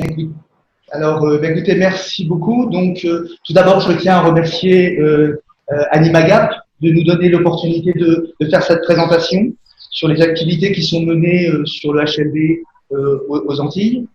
Écoute- Alors, écoutez, merci beaucoup. Donc, tout d'abord, je tiens à remercier Anima Gap de nous donner l'opportunité de faire cette présentation sur les activités qui sont menées sur le HLB aux Antilles.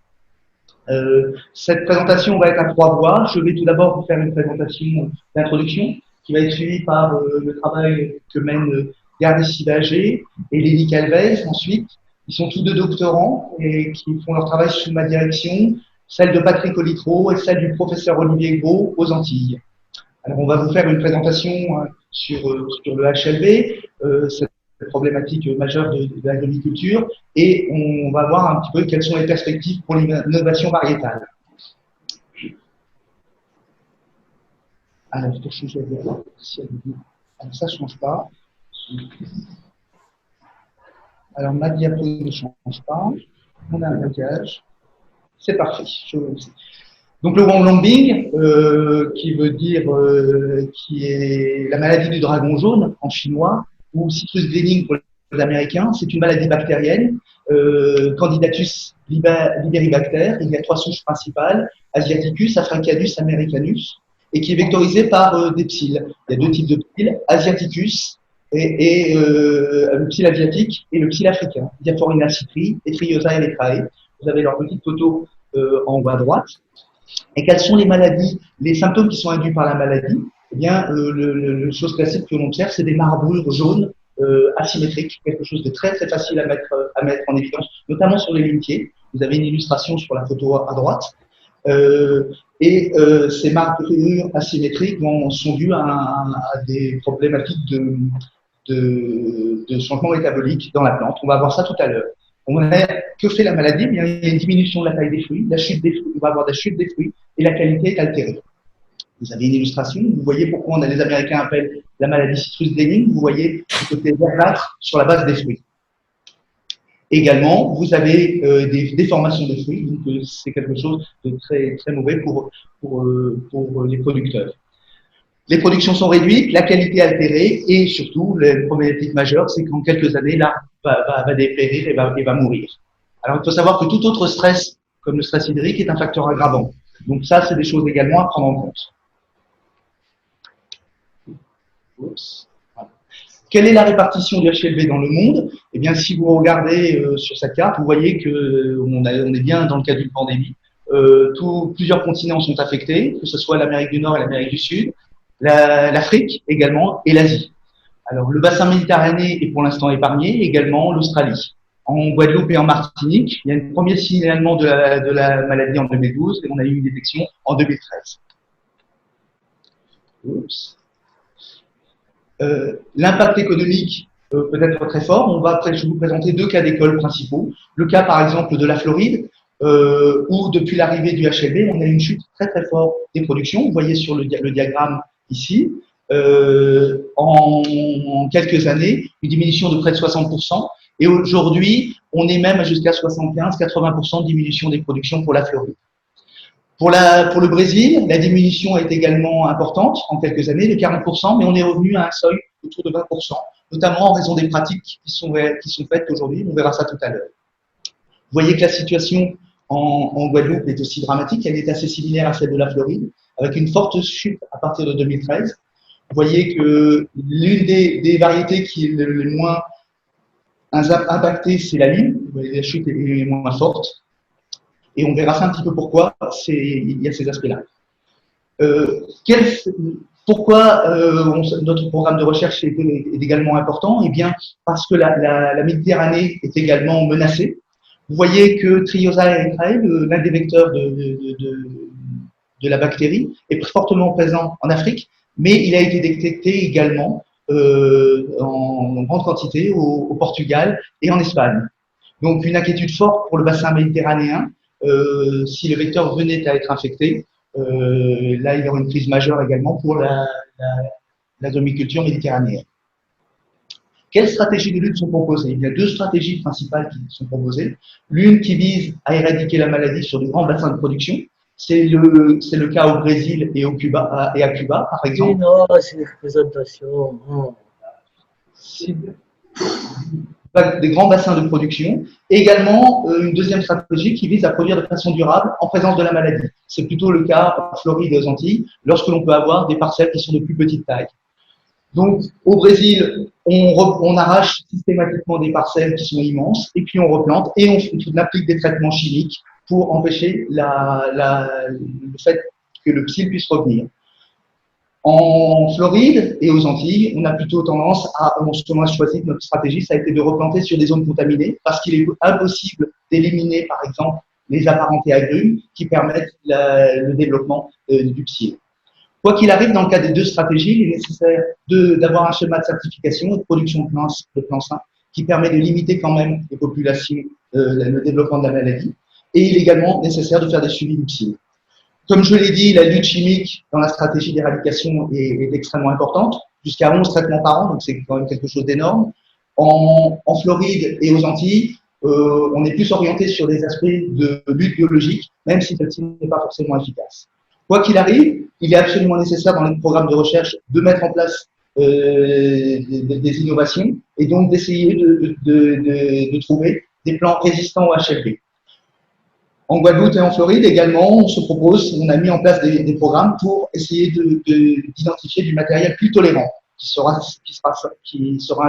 Cette présentation va être à trois voix. Je vais tout d'abord vous faire une présentation d'introduction qui va être suivie par le travail que mènent Gardé Sibagé et Léni Calvez. Ensuite, ils sont tous deux doctorants et qui font leur travail sous ma direction, celle de Patrick Olitro et celle du professeur Olivier Gros aux Antilles. Alors, on va vous faire une présentation sur le HLB, cette problématique majeure de l'agriculture, et on va voir un petit peu quelles sont les perspectives pour l'innovation variétale. Alors, pour changer de alors, ça ne change pas. Alors, ma diapo ne change pas. On a un blocage. C'est parfait. Donc, le Wanglongbing, qui veut dire qui est la maladie du dragon jaune en chinois, ou citrus greening pour les Américains, c'est une maladie bactérienne, Candidatus liberibacter. Il y a trois souches principales, Asiaticus, Africanus, Americanus, et qui est vectorisée par des psylles. Il y a deux types de psylles, Asiaticus et le psylle asiatique et le psylle africain, Diaphorina citri et Triosa electrae. Vous avez leur petite photo en haut à droite. Et quelles sont les maladies, les symptômes qui sont induits par la maladie? Eh bien, le chose classique que l'on observe, c'est des marbrures jaunes asymétriques, quelque chose de très très facile à mettre en évidence, notamment sur les lignes-pieds. Vous avez une illustration sur la photo à droite. Ces marbrures asymétriques sont dues à des problématiques de changement métabolique dans la plante. On va voir ça tout à l'heure. Que fait la maladie? Bien, il y a une diminution de la taille des fruits, la chute des fruits, on va avoir la chute des fruits et la qualité est altérée. Vous avez une illustration, vous voyez pourquoi les Américains appellent la maladie citrus greening, vous voyez le côté verdâtre sur la base des fruits. Également, vous avez des déformations des fruits, donc c'est quelque chose de très, très mauvais pour les producteurs. Les productions sont réduites, la qualité altérée et surtout, la problématique majeure, c'est qu'en quelques années, l'arbre va dépérir et va mourir. Alors, il faut savoir que tout autre stress, comme le stress hydrique, est un facteur aggravant. Donc ça, c'est des choses également à prendre en compte. Oups. Voilà. Quelle est la répartition du HLB dans le monde? Eh bien, si vous regardez sur cette carte, vous voyez qu'on est bien dans le cadre d'une pandémie. Plusieurs continents sont affectés, que ce soit l'Amérique du Nord et l'Amérique du Sud, l'Afrique également et l'Asie. Alors, le bassin méditerranéen est pour l'instant épargné, également l'Australie. En Guadeloupe et en Martinique, il y a un premier signalement de la maladie en 2012 et on a eu une détection en 2013. L'impact économique peut être très fort. Je vais vous présenter deux cas d'école principaux. Le cas, par exemple, de la Floride, où depuis l'arrivée du HLB, on a une chute très très forte des productions. Vous voyez sur le diagramme ici, en quelques années, une diminution de près de 60%. Et aujourd'hui, on est même jusqu'à 75-80% de diminution des productions pour la Floride. Pour le Brésil, la diminution est également importante en quelques années, de 40%, mais on est revenu à un seuil autour de 20%, notamment en raison des pratiques qui sont faites aujourd'hui. On verra ça tout à l'heure. Vous voyez que la situation en Guadeloupe est aussi dramatique. Elle est assez similaire à celle de la Floride, avec une forte chute à partir de 2013. Vous voyez que l'une des variétés qui est le moins impactée, c'est la lime. Vous voyez, la chute est moins forte. Et on verra ça un petit peu pourquoi il y a ces aspects-là. Pourquoi notre programme de recherche est également important? Eh bien, parce que la Méditerranée est également menacée. Vous voyez que Triosa electrae, l'un des vecteurs de la bactérie, est fortement présent en Afrique, mais il a été détecté également en grande quantité au Portugal et en Espagne. Donc, une inquiétude forte pour le bassin méditerranéen. Si le vecteur venait à être infecté, là, il y aura une crise majeure également pour la domiculture méditerranéenne. Quelles stratégies de lutte sont proposées? Il y a deux stratégies principales qui sont proposées. L'une qui vise à éradiquer la maladie sur de grands bassins de production. C'est le cas au Brésil et à Cuba, par exemple. Oui, non, c'est une présentation. des grands bassins de production, et également une deuxième stratégie qui vise à produire de façon durable en présence de la maladie. C'est plutôt le cas en Floride et aux Antilles, lorsque l'on peut avoir des parcelles qui sont de plus petite taille. Donc, au Brésil, on arrache systématiquement des parcelles qui sont immenses, et puis on replante, et on applique des traitements chimiques pour empêcher le fait que le psylle puisse revenir. En Floride et aux Antilles, on a plutôt tendance ce qu'on a choisi, notre stratégie, ça a été de replanter sur des zones contaminées, parce qu'il est impossible d'éliminer, par exemple, les apparentés agrumes qui permettent le développement du psylle. Quoi qu'il arrive, dans le cas des deux stratégies, il est nécessaire d'avoir un schéma de certification et de production de plan sain qui permet de limiter quand même les populations, le développement de la maladie. Et il est également nécessaire de faire des suivis du psylle. Comme je l'ai dit, la lutte chimique dans la stratégie d'éradication est extrêmement importante, jusqu'à 11 traitements par an, donc c'est quand même quelque chose d'énorme. En Floride et aux Antilles, on est plus orienté sur des aspects de lutte biologique, même si celle-ci n'est pas forcément efficace. Quoi qu'il arrive, il est absolument nécessaire dans les programmes de recherche de mettre en place des innovations et donc d'essayer de trouver des plants résistants au HLV. En Guadeloupe et en Floride également, on a mis en place des programmes pour essayer d'identifier du matériel plus tolérant, qui sera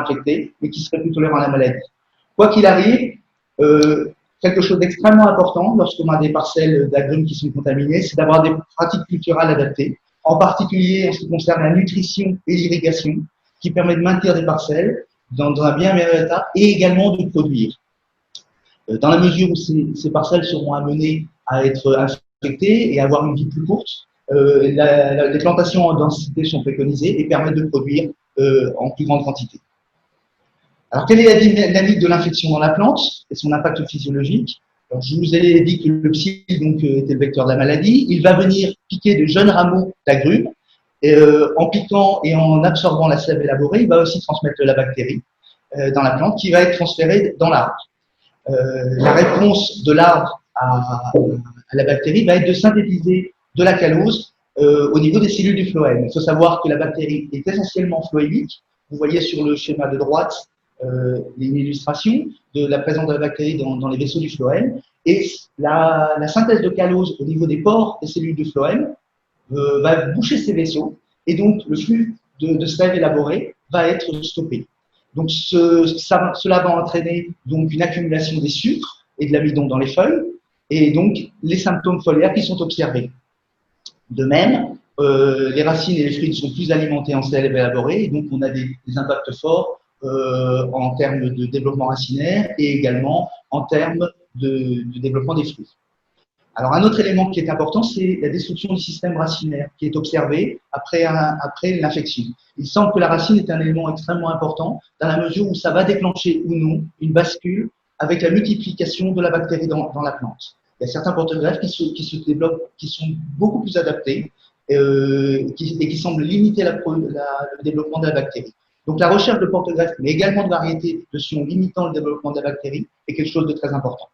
infecté, mais qui serait plus tolérant à la maladie. Quoi qu'il arrive, quelque chose d'extrêmement important lorsqu'on a des parcelles d'agrumes qui sont contaminées, c'est d'avoir des pratiques culturales adaptées, en particulier en ce qui concerne la nutrition et l'irrigation, qui permet de maintenir des parcelles dans un bien meilleur état et également de produire. Dans la mesure où ces parcelles seront amenées à être infectées et à avoir une vie plus courte, les plantations en densité sont préconisées et permettent de produire en plus grande quantité. Alors, quelle est la dynamique de l'infection dans la plante et son impact physiologique? Alors, je vous ai dit que le psylle était le vecteur de la maladie. Il va venir piquer de jeunes rameaux d'agrumes. En piquant et en absorbant la sève élaborée, il va aussi transmettre la bactérie dans la plante qui va être transférée dans l'arbre. La réponse de l'arbre à la bactérie va être de synthétiser de la calose au niveau des cellules du phloème. Il faut savoir que la bactérie est essentiellement phloémique. Vous voyez sur le schéma de droite une illustration de la présence de la bactérie dans les vaisseaux du phloème. Et la synthèse de calose au niveau des pores des cellules du phloème va boucher ces vaisseaux. Et donc, le flux de sève élaborée va être stoppé. Donc, cela va entraîner donc une accumulation des sucres et de l'amidon dans les feuilles, et donc les symptômes foliaires qui sont observés. De même, les racines et les fruits sont plus alimentés en sève élaborée, et donc on a des impacts forts en termes de développement racinaire et également en termes de développement des fruits. Alors, un autre élément qui est important, c'est la destruction du système racinaire qui est observé après l'infection. Il semble que la racine est un élément extrêmement important dans la mesure où ça va déclencher ou non une bascule avec la multiplication de la bactérie dans la plante. Il y a certains porte-greffes qui se développent, qui sont beaucoup plus adaptés et qui semblent limiter le développement de la bactérie. Donc, la recherche de porte-greffes, mais également de variétés de sions limitant le développement de la bactérie, est quelque chose de très important.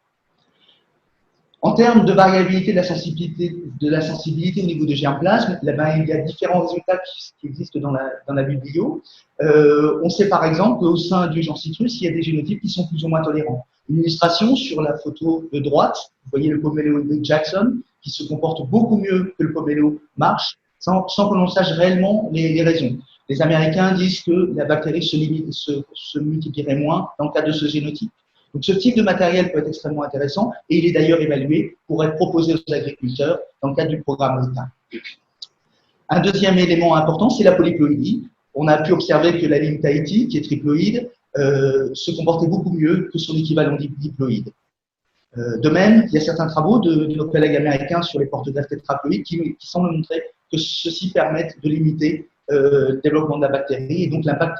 En termes de variabilité de la sensibilité au niveau de germplasme, il y a différents résultats qui existent dans la biblio. On sait par exemple qu'au sein du genre citrus, il y a des génotypes qui sont plus ou moins tolérants. Une illustration sur la photo de droite, vous voyez le pomelo de Jackson, qui se comporte beaucoup mieux que le pomelo Marsh, sans que l'on sache réellement les raisons. Les Américains disent que la bactérie se multiplierait moins dans le cas de ce génotype. Donc, ce type de matériel peut être extrêmement intéressant et il est d'ailleurs évalué pour être proposé aux agriculteurs dans le cadre du programme LETA. Un deuxième élément important, c'est la polyploïdie. On a pu observer que la ligne Tahiti, qui est triploïde, se comportait beaucoup mieux que son équivalent diploïde. De même, il y a certains travaux de nos collègues américains sur les porte-greffes tétraploïdes qui semblent montrer que ceux-ci permettent de limiter le développement de la bactérie et donc l'impact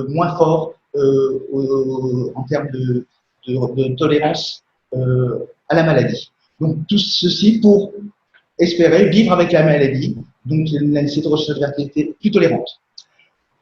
moins fort en termes de tolérance à la maladie. Donc, tout ceci pour espérer vivre avec la maladie, donc la hétérocytogenéité plus tolérante.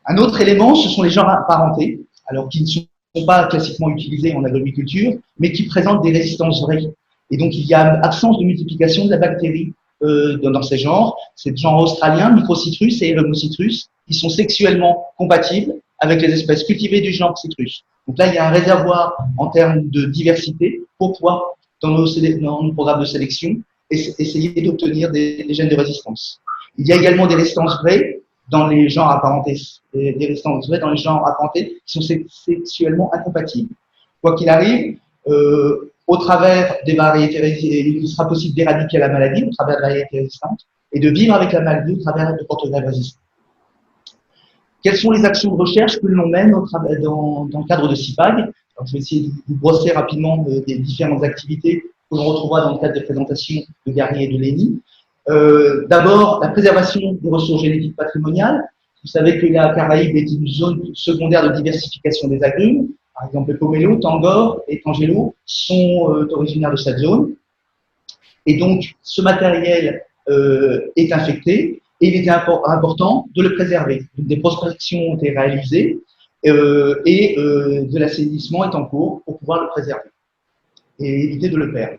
Un autre élément, ce sont les genres apparentés, alors qui ne sont pas classiquement utilisés en agriculture, mais qui présentent des résistances vraies. Et donc, il y a absence de multiplication de la bactérie dans ces genres. C'est le genre australien, Microcitrus et Eremocitrus, qui sont sexuellement compatibles avec les espèces cultivées du genre Citrus. Donc là, il y a un réservoir en termes de diversité pour pouvoir, dans nos programmes de sélection, essayer d'obtenir des gènes de résistance. Il y a également des résistances vraies dans les genres apparentés, des résistances vraies dans les genres apparentés qui sont sexuellement incompatibles. Quoi qu'il arrive, au travers des variétés, il sera possible d'éradiquer la maladie au travers de variétés résistantes et de vivre avec la maladie au travers de porte-greffes résistants. Quelles sont les actions de recherche que l'on mène dans le cadre de CIPAG? Alors, je vais essayer de vous brosser rapidement des différentes activités que l'on retrouvera dans le cadre des présentations de Gary et de Lenny. D'abord, la préservation des ressources génétiques patrimoniales. Vous savez que la Caraïbe est une zone secondaire de diversification des agrumes. Par exemple, le pomelo, tangor et tangelo sont originaires de cette zone. Et donc, ce matériel est infecté et il était important de le préserver. Donc, des prospections ont été réalisées et de l'assainissement est en cours pour pouvoir le préserver et éviter de le perdre.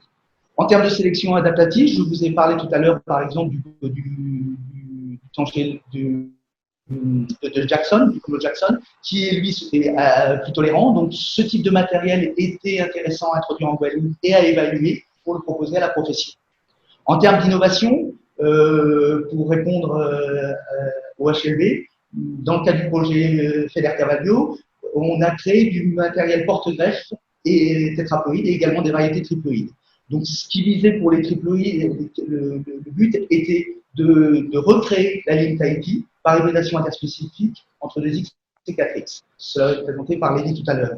En termes de sélection adaptative, je vous ai parlé tout à l'heure, par exemple, de Jackson, du Polo Jackson, qui est lui plus tolérant. Donc, ce type de matériel était intéressant à introduire en Guadeloupe et à évaluer pour le proposer à la profession. En termes d'innovation, pour répondre au HLB, dans le cadre du projet Feder Cavaglio, on a créé du matériel porte-greffe et tétraploïde et également des variétés triploïdes. Donc, ce qui visait pour les triploïdes, le but était de recréer la ligne Tahiti par hybridation interspécifique entre 2X et 4X. Cela est présenté par Lenny tout à l'heure.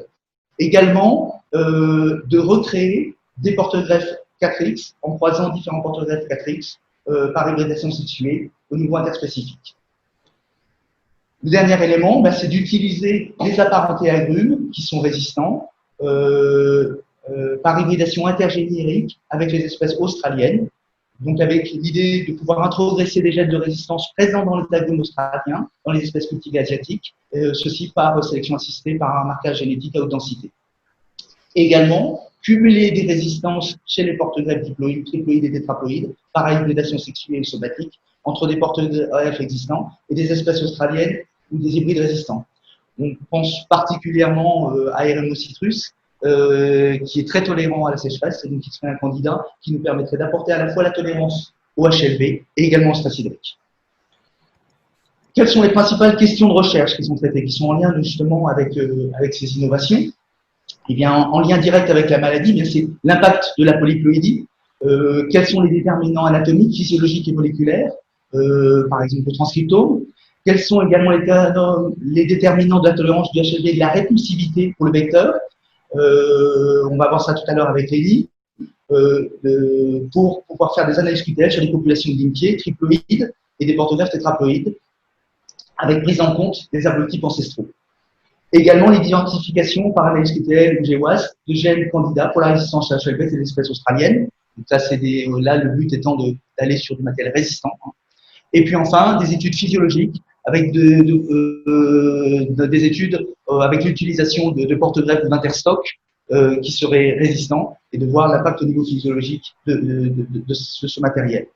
Également, de recréer des porte-greffes 4X en croisant différents porte-greffes 4X par hybridation sexuée au niveau interspécifique. Le dernier élément, c'est d'utiliser les apparentés agrumes qui sont résistants par hybridation intergénérique avec les espèces australiennes, donc avec l'idée de pouvoir introduire des gènes de résistance présents dans les agrumes australiens, dans les espèces cultivées asiatiques, ceci par sélection assistée par un marquage génétique à haute densité. Également, cumuler des résistances chez les porte-greffes diploïdes, triploïdes et tétraploïdes par hybridation sexuée et somatique entre des porte-greffes existants et des espèces australiennes ou des hybrides résistants. On pense particulièrement à Eremocitrus, qui est très tolérant à la sécheresse, et donc qui serait un candidat qui nous permettrait d'apporter à la fois la tolérance au HLB et également au stress hydrique. Quelles sont les principales questions de recherche qui sont traitées, qui sont en lien justement avec ces innovations? Eh bien, en lien direct avec la maladie, c'est l'impact de la polyploïdie. Quels sont les déterminants anatomiques, physiologiques et moléculaires, par exemple le transcriptome? Quels sont également les déterminants de la tolérance du HLB et de la répulsivité pour le vecteur? On va voir ça tout à l'heure avec Lenny, pour pouvoir faire des analyses QTL sur les populations d'impiers, triploïdes et des porte-greffes tétraploïdes, avec prise en compte des haplotypes ancestraux. Également l'identification par analyse QTL ou GWAS de gènes candidats pour la résistance à HLB des espèces australiennes. Donc ça, là, le but étant d'aller sur du matériel résistant. Et puis enfin, des études physiologiques avec des études avec l'utilisation de porte-greffes ou d'interstocks qui seraient résistants et de voir l'impact au niveau physiologique de ce matériel.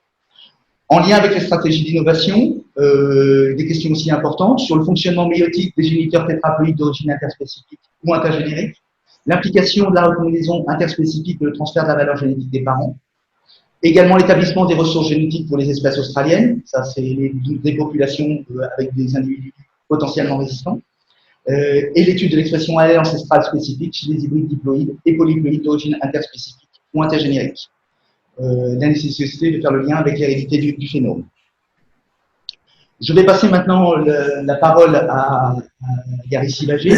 En lien avec les stratégies d'innovation, des questions aussi importantes sur le fonctionnement méiotique des géniteurs tétraploïdes d'origine interspécifique ou intergénérique, l'implication de la recombinaison interspécifique et le transfert de la valeur génétique des parents, également l'établissement des ressources génétiques pour les espèces australiennes, ça c'est des populations avec des individus potentiellement résistants, et l'étude de l'expression allèle ancestrale spécifique chez les hybrides diploïdes et polyploïdes d'origine interspécifique ou intergénérique. La nécessité de faire le lien avec l'hérédité du phénome. Je vais passer maintenant la parole à Gary Sivagé,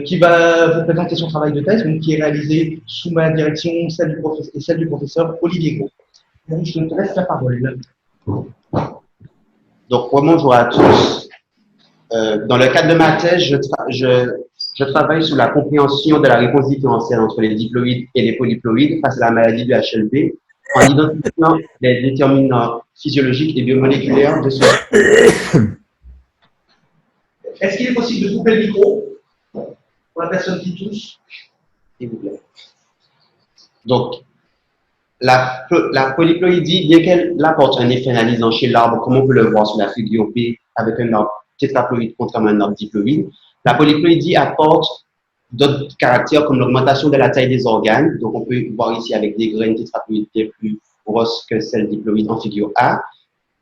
qui va vous présenter son travail de thèse, donc, qui est réalisé sous ma direction, celle du professeur Olivier Gros. Donc, je te laisse la parole. Donc, bonjour à tous. Dans le cadre de ma thèse, je travaille sur la compréhension de la réponse différentielle entre les diploïdes et les polyploïdes face à la maladie du HLB, en identifiant les déterminants physiologiques et biomoléculaires de ce. Est-ce qu'il est possible de couper le micro pour la personne qui touche? S'il vous plaît. Donc, la polyploïdie, bien qu'elle apporte un effet analysant chez l'arbre, comme on peut le voir sur la figure B, avec un arbre tétraploïde contrairement à un arbre diploïde, La polyploïdie apporte d'autres caractères comme l'augmentation de la taille des organes. Donc, on peut voir ici avec des graines tétraploïdes bien plus grosses que celles diploïdes en figure A.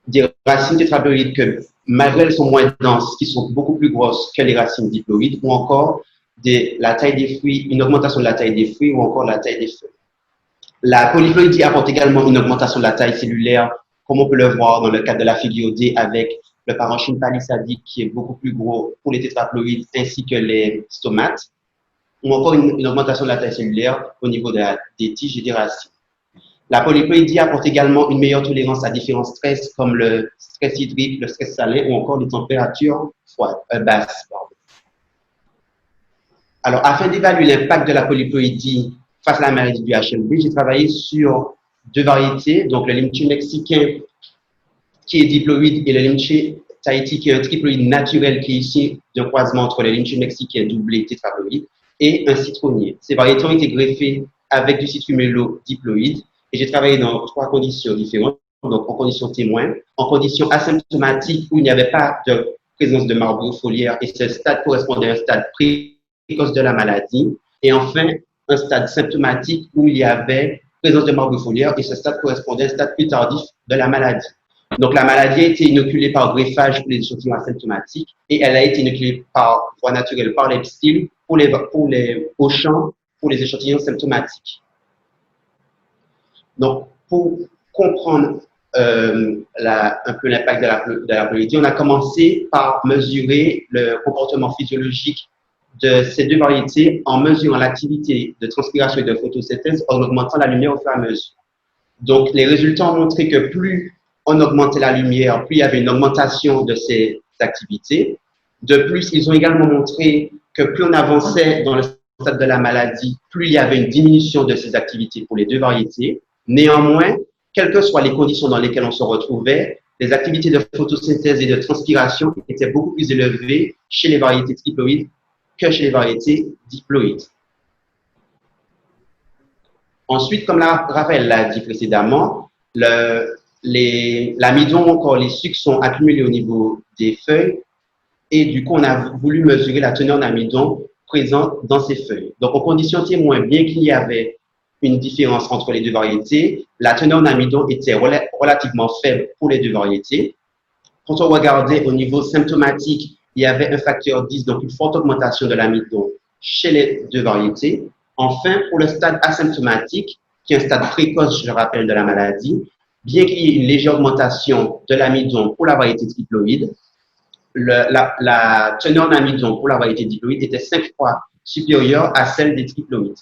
Des racines tétraploïdes que, malgré elles sont moins denses, qui sont beaucoup plus grosses que les racines diploïdes, ou encore la taille des fruits, une augmentation de la taille des fruits, ou encore la taille des feuilles. La polyploïdie apporte également une augmentation de la taille cellulaire, comme on peut le voir dans le cadre de la figure D avec le parenchyme palisadique qui est beaucoup plus gros pour les tétraploïdes ainsi que les stomates, ou encore une augmentation de la taille cellulaire au niveau des tiges et des racines. La polyploïdie apporte également une meilleure tolérance à différents stress comme le stress hydrique, le stress salin ou encore les températures basses. Alors, afin d'évaluer l'impact de la polyploïdie face à la maladie du HLB, j'ai travaillé sur deux variétés, donc le limché mexicain qui est diploïde et le limché Tahiti qui est un triploïde naturel qui est ici d'un croisement entre le limché mexicain doublé tétraploïde et un citronnier. Ces variétés ont été greffées avec du citrumello diploïde et j'ai travaillé dans trois conditions différentes, donc en condition témoin, en condition asymptomatique où il n'y avait pas de présence de marbre foliaire et ce stade correspondait à un stade précoce de la maladie, et enfin un stade symptomatique où il y avait présence de marbre foliaire et ce stade correspondait à un stade plus tardif de la maladie. Donc la maladie a été inoculée par greffage pour les échantillons asymptomatiques et elle a été inoculée par voie naturelle par les styles au champ pour les échantillons symptomatiques. Donc, pour comprendre un peu l'impact de la polyploïdie, on a commencé par mesurer le comportement physiologique de ces deux variétés en mesurant l'activité de transpiration et de photosynthèse en augmentant la lumière au fur et à mesure. Donc, les résultats ont montré que plus on augmentait la lumière, plus il y avait une augmentation de ces activités. De plus, ils ont également montré que plus on avançait dans le stade de la maladie, plus il y avait une diminution de ces activités pour les deux variétés. Néanmoins, quelles que soient les conditions dans lesquelles on se retrouvait, les activités de photosynthèse et de transpiration étaient beaucoup plus élevées chez les variétés triploïdes que chez les variétés diploïdes. Ensuite, comme Raphaël l'a dit précédemment, l'amidon ou encore les sucres sont accumulés au niveau des feuilles et du coup, on a voulu mesurer la teneur d'amidon présente dans ces feuilles. Donc, en conditions témoins, bien qu'il y avait une différence entre les deux variétés, la teneur d'amidon était relativement faible pour les deux variétés. Quand on regardait au niveau symptomatique, il y avait un facteur 10, donc une forte augmentation de l'amidon chez les deux variétés. Enfin, pour le stade asymptomatique, qui est un stade précoce, je le rappelle, de la maladie, bien qu'il y ait une légère augmentation de l'amidon pour la variété diploïde, la teneur d'amidon pour la variété diploïde était 5 fois supérieure à celle des triploïdes.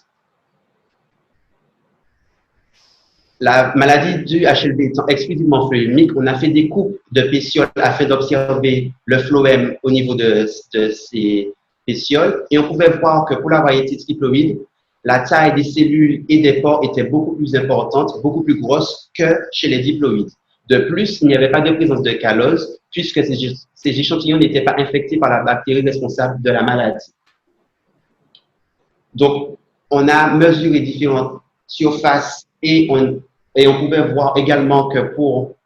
La maladie du HLB étant exclusivement phloémique, on a fait des coupes de pétioles afin d'observer le phloème au niveau de ces pétioles et on pouvait voir que pour la variété triploïde, la taille des cellules et des pores était beaucoup plus importante, beaucoup plus grosse que chez les diploïdes. De plus, il n'y avait pas de présence de callose puisque ces échantillons n'étaient pas infectés par la bactérie responsable de la maladie. Donc, on a mesuré différentes surfaces et on pouvait voir également que pour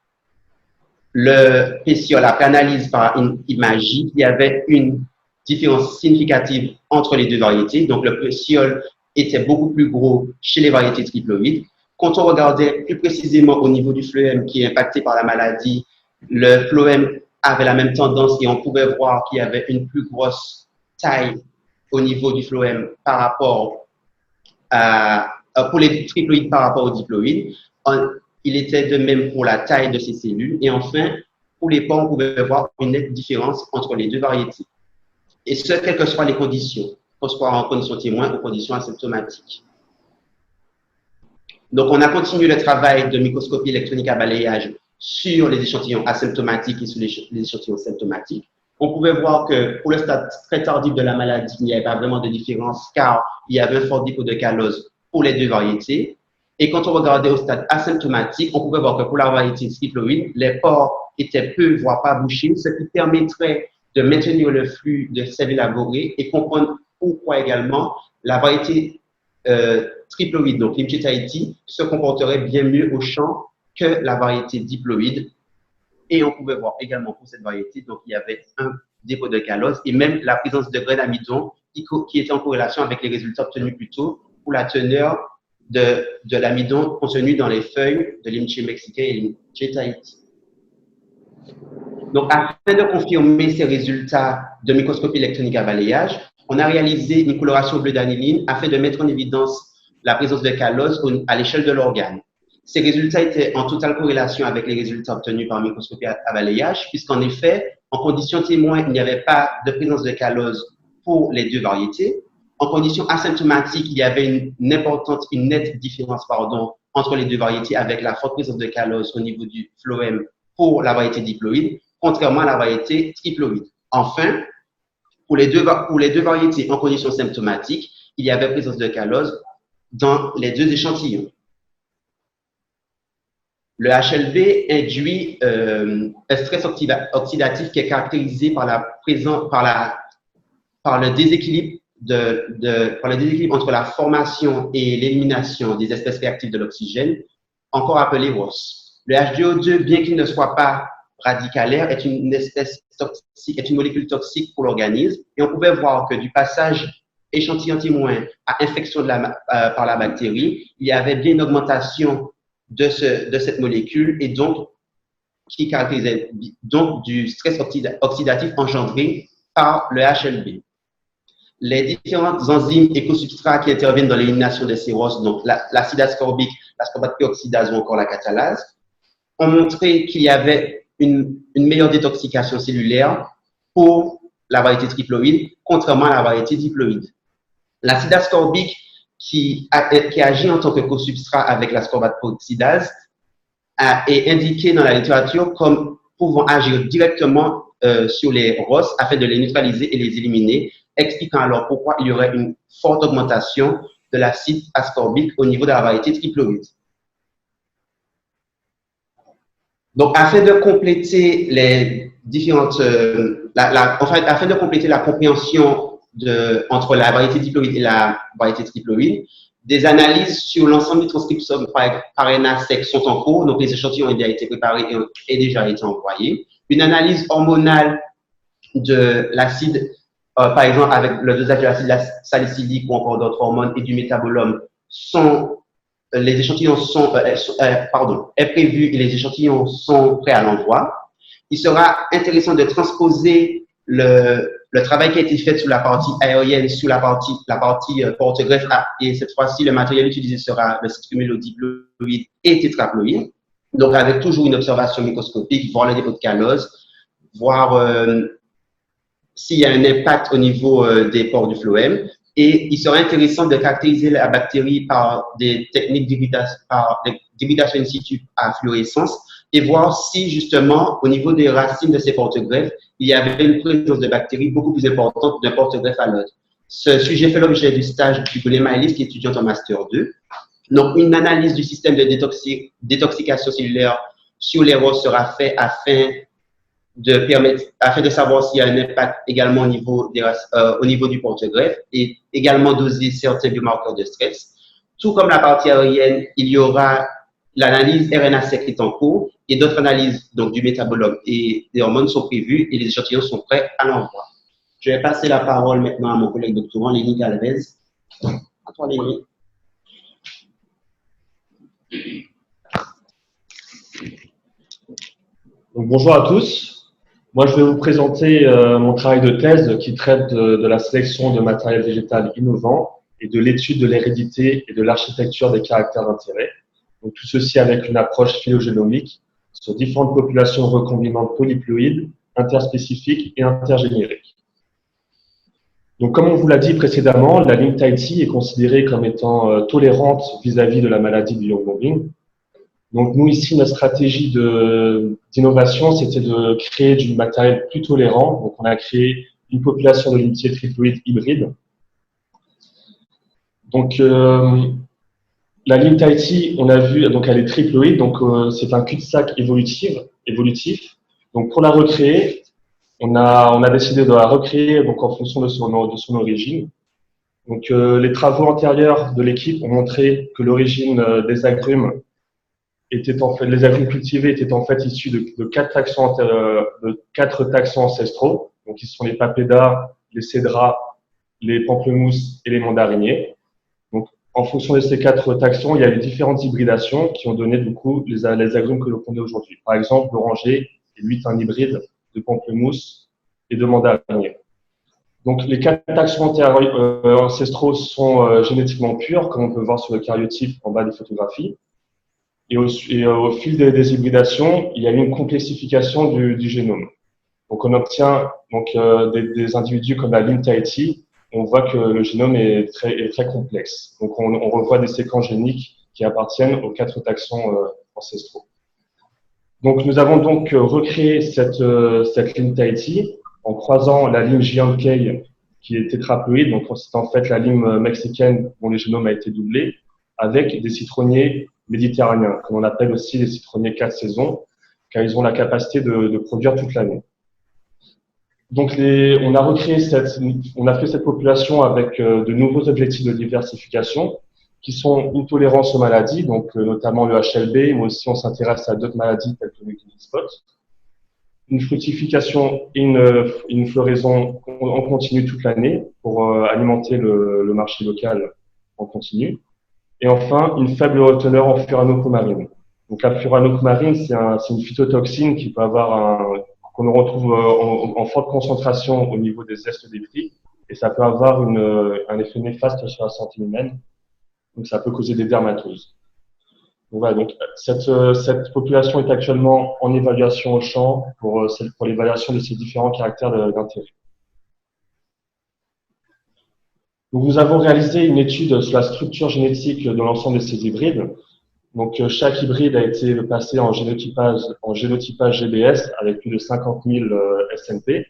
le pétiole, après analyse par une imagie, il y avait une différence significative entre les deux variétés. Donc, le pétiole était beaucoup plus gros chez les variétés triploïdes. Quand on regardait plus précisément au niveau du phloème qui est impacté par la maladie, le phloème avait la même tendance et on pouvait voir qu'il y avait une plus grosse taille au niveau du phloème par rapport pour les triploïdes par rapport aux diploïdes. Il était de même pour la taille de ces cellules. Et enfin, pour les pores, on pouvait voir une nette différence entre les deux variétés. Et ce, quelles que soient les conditions, qu'on soit en conditions témoins ou en conditions asymptomatiques. Donc, on a continué le travail de microscopie électronique à balayage sur les échantillons asymptomatiques et sur les échantillons symptomatiques. On pouvait voir que pour le stade très tardif de la maladie, il n'y avait pas vraiment de différence car il y avait un fort dépôt de callose pour les deux variétés. Et quand on regardait au stade asymptomatique, on pouvait voir que pour la variété triploïde, les pores étaient peu, voire pas bouchés, ce qui permettrait de maintenir le flux de sels élaborés et comprendre pourquoi également la variété triploïde, donc limché Tahiti, se comporterait bien mieux au champ que la variété diploïde. Et on pouvait voir également pour cette variété, donc il y avait un dépôt de callose et même la présence de grains d'amidon qui était en corrélation avec les résultats obtenus plus tôt pour la teneur de l'amidon contenu dans les feuilles de Limche mexicain et Limche Tahiti. Donc, afin de confirmer ces résultats de microscopie électronique à balayage, on a réalisé une coloration bleu d'aniline afin de mettre en évidence la présence de callose à l'échelle de l'organe. Ces résultats étaient en totale corrélation avec les résultats obtenus par microscopie à balayage, puisqu'en effet, en conditions témoins, il n'y avait pas de présence de callose pour les deux variétés. En conditions asymptomatiques, il y avait une nette différence entre les deux variétés avec la forte présence de callose au niveau du phloème pour la variété diploïde, contrairement à la variété triploïde. Enfin, pour les deux variétés en conditions symptomatiques, il y avait présence de callose dans les deux échantillons. Le HLB induit un stress oxydatif qui est caractérisé par le déséquilibre entre la formation et l'élimination des espèces réactives de l'oxygène, encore appelé ROS. Le H2O2, bien qu'il ne soit pas radicalaire, est une espèce toxique, est une molécule toxique pour l'organisme. Et on pouvait voir que du passage échantillon témoin à infection par la bactérie, il y avait bien une augmentation de cette molécule et donc qui caractérisait donc du stress oxydatif engendré par le HLB. Les différentes enzymes écosubstrats qui interviennent dans l'élimination des CROS, donc l'acide ascorbique, l'ascorbate péroxydase ou encore la catalase, ont montré qu'il y avait une meilleure détoxication cellulaire pour la variété triploïde, contrairement à la variété diploïde. L'acide ascorbique qui agit en tant que cosubstrat avec l'ascorbate péroxydase est indiqué dans la littérature comme pouvant agir directement sur les ROS afin de les neutraliser et les éliminer, expliquant alors pourquoi il y aurait une forte augmentation de l'acide ascorbique au niveau de la variété triploïde. Donc, afin de compléter les différentes, afin de compléter la compréhension entre la variété diploïde et la variété triploïde, des analyses sur l'ensemble du transcriptome par RNA-seq sont en cours, donc les échantillons ont déjà été préparés et déjà été envoyés. Une analyse hormonale de l'acide, par exemple avec le dosage de l'acide salicylique ou encore d'autres hormones et du métabolome, les échantillons est prévu et les échantillons sont prêts à l'envoi. Il sera intéressant de transposer le travail qui a été fait sur la partie aérienne, sur la partie porte-greffe, et cette fois-ci, le matériel utilisé sera le citrulline diploïde et tétraploïde. Donc, avec toujours une observation microscopique, voir le dépôt de callose, voir s'il y a un impact au niveau des pores du phloème. Et il serait intéressant de caractériser la bactérie par des techniques d'hybridation in situ à fluorescence et voir si, justement, au niveau des racines de ces porte-greffes, il y avait une présence de bactéries beaucoup plus importante d'un porte-greffe à l'autre. Ce sujet fait l'objet du stage du Goulet-Maëlys, qui est étudiante en Master 2. Donc, une analyse du système de détoxication cellulaire sur les ROS sera faite afin de savoir s'il y a un impact également au niveau du porte-greffe et également doser certains biomarqueurs de stress. Tout comme la partie aérienne, il y aura l'analyse RNA-seq qui est en cours et d'autres analyses donc, du métabolome et des hormones sont prévues et les échantillons sont prêts à l'envoi. Je vais passer la parole maintenant à mon collègue doctorant Lénie Galvez. À toi, Lénie. Donc, bonjour à tous. Moi, je vais vous présenter mon travail de thèse qui traite de la sélection de matériel végétal innovant et de l'étude de l'hérédité et de l'architecture des caractères d'intérêt. Donc, tout ceci avec une approche phylogénomique sur différentes populations recombinantes polyploïdes, interspécifiques et intergénériques. Donc, comme on vous l'a dit précédemment, la ligne Tahiti est considérée comme étant tolérante vis-à-vis de la maladie du young bombing. Donc, nous, ici, notre stratégie d'innovation, c'était de créer du matériel plus tolérant. Donc, on a créé une population de limitiers triploïdes hybrides. Donc, la ligne Tahiti, on a vu, donc elle est triploïde, donc c'est un cul-de-sac évolutif. Donc, pour la recréer, on a décidé de la recréer donc, en fonction de son origine. Donc, les travaux antérieurs de l'équipe ont montré que l'origine des agrumes les agrumes cultivés étaient en fait issus de quatre taxons ancestraux. Donc, qui sont les papédas, les cédras, les pamplemousses et les mandariniers. Donc, en fonction de ces 4 taxons, il y a les différentes hybridations qui ont donné, du coup, les agrumes que l'on connaît aujourd'hui. Par exemple, l'oranger est lui un hybride de pamplemousse et de mandarinier. Donc, les 4 taxons ancestraux sont génétiquement purs, comme on peut voir sur le cariotype en bas des photographies. Et au fil des hybridations, il y a eu une complexification du génome. Donc, on obtient des individus comme la ligne Tahiti. On voit que le génome est très complexe. Donc, on revoit des séquences géniques qui appartiennent aux 4 taxons ancestraux. Donc, nous avons donc recréé cette ligne Tahiti en croisant la ligne J1K qui est tétraploïde, donc c'est en fait la ligne mexicaine dont le génome a été doublé, avec des citronniers méditerranéens, que l'on appelle aussi les citronniers 4 saisons, car ils ont la capacité de produire toute l'année. Donc, on a fait cette population avec de nouveaux objectifs de diversification, qui sont une tolérance aux maladies, donc notamment le HLB, mais aussi on s'intéresse à d'autres maladies telles que le Guinea Spot, une fructification et une floraison en continu toute l'année pour alimenter le marché local en continu. Et enfin, une faible teneur en furanocoumarine. Donc la furanocoumarine, c'est une phytotoxine qui peut qu'on retrouve en forte concentration au niveau des zestes des fruits, et ça peut avoir un effet néfaste sur la santé humaine. Donc ça peut causer des dermatoses. Donc voilà, donc cette population est actuellement en évaluation au champ pour l'évaluation de ces différents caractères d'intérêt. Donc nous avons réalisé une étude sur la structure génétique de l'ensemble de ces hybrides. Donc chaque hybride a été passé en génotypage GBS avec plus de 50 000 SNP.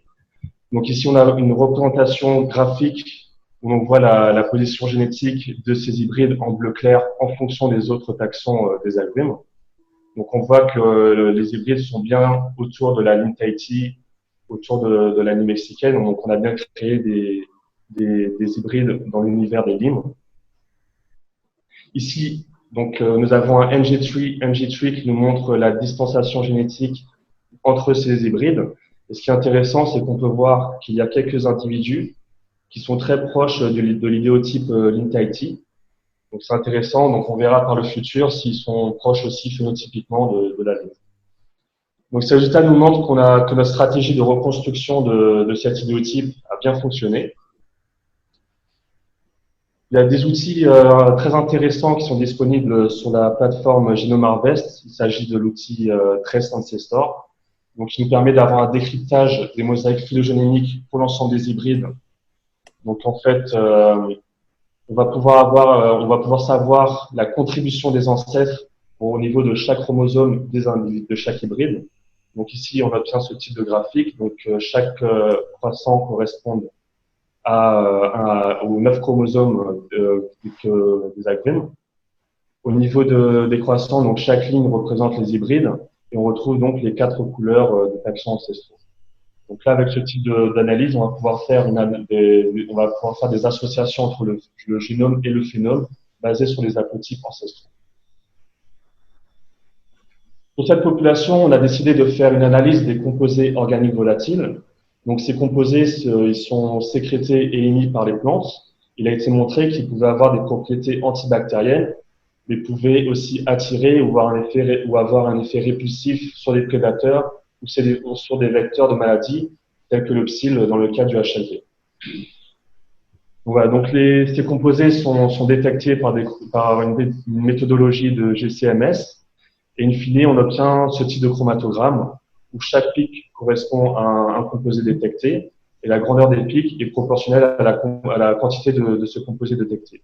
Donc ici on a une représentation graphique où on voit la position génétique de ces hybrides en bleu clair en fonction des autres taxons des agrumes. Donc on voit que les hybrides sont bien autour de la ligne Tahiti, autour de la ligne mexicaine. Donc on a bien créé des hybrides dans l'univers des limes. Ici, donc nous avons un MG3 qui nous montre la distanciation génétique entre ces hybrides. Et ce qui est intéressant, c'est qu'on peut voir qu'il y a quelques individus qui sont très proches de l'idéotype ligne Tahiti. Donc c'est intéressant, donc on verra par le futur s'ils sont proches aussi phénotypiquement de la ligne. Donc ces résultats nous montrent que notre stratégie de reconstruction de cet idéotype a bien fonctionné. Il y a des outils très intéressants qui sont disponibles sur la plateforme Genome Harvest. Il s'agit de l'outil Trace Ancestor, donc qui nous permet d'avoir un décryptage des mosaïques phylogénémiques pour l'ensemble des hybrides. Donc en fait, on va pouvoir savoir la contribution des ancêtres au niveau de chaque chromosome des individus de chaque hybride. Donc ici, on obtient ce type de graphique. Donc chaque croissant correspond aux 9 chromosomes des agrumes. Au niveau des croissants, donc chaque ligne représente les hybrides et on retrouve donc les 4 couleurs des taxons ancestraux. Donc là, avec ce type d'analyse, on va pouvoir faire des associations entre le génome et le phénome basées sur les haplotypes ancestraux. Pour cette population, on a décidé de faire une analyse des composés organiques volatiles. Donc ces composés, ils sont sécrétés et émis par les plantes. Il a été montré qu'ils pouvaient avoir des propriétés antibactériennes, mais pouvaient aussi attirer ou avoir un effet répulsif sur les prédateurs ou sur des vecteurs de maladies tels que le psylle dans le cas du HLV. Voilà, donc ces composés sont détectés par une méthodologie de GCMS et in fine on obtient ce type de chromatogramme où chaque pic correspond à un composé détecté et la grandeur des pics est proportionnelle à la quantité de ce composé détecté.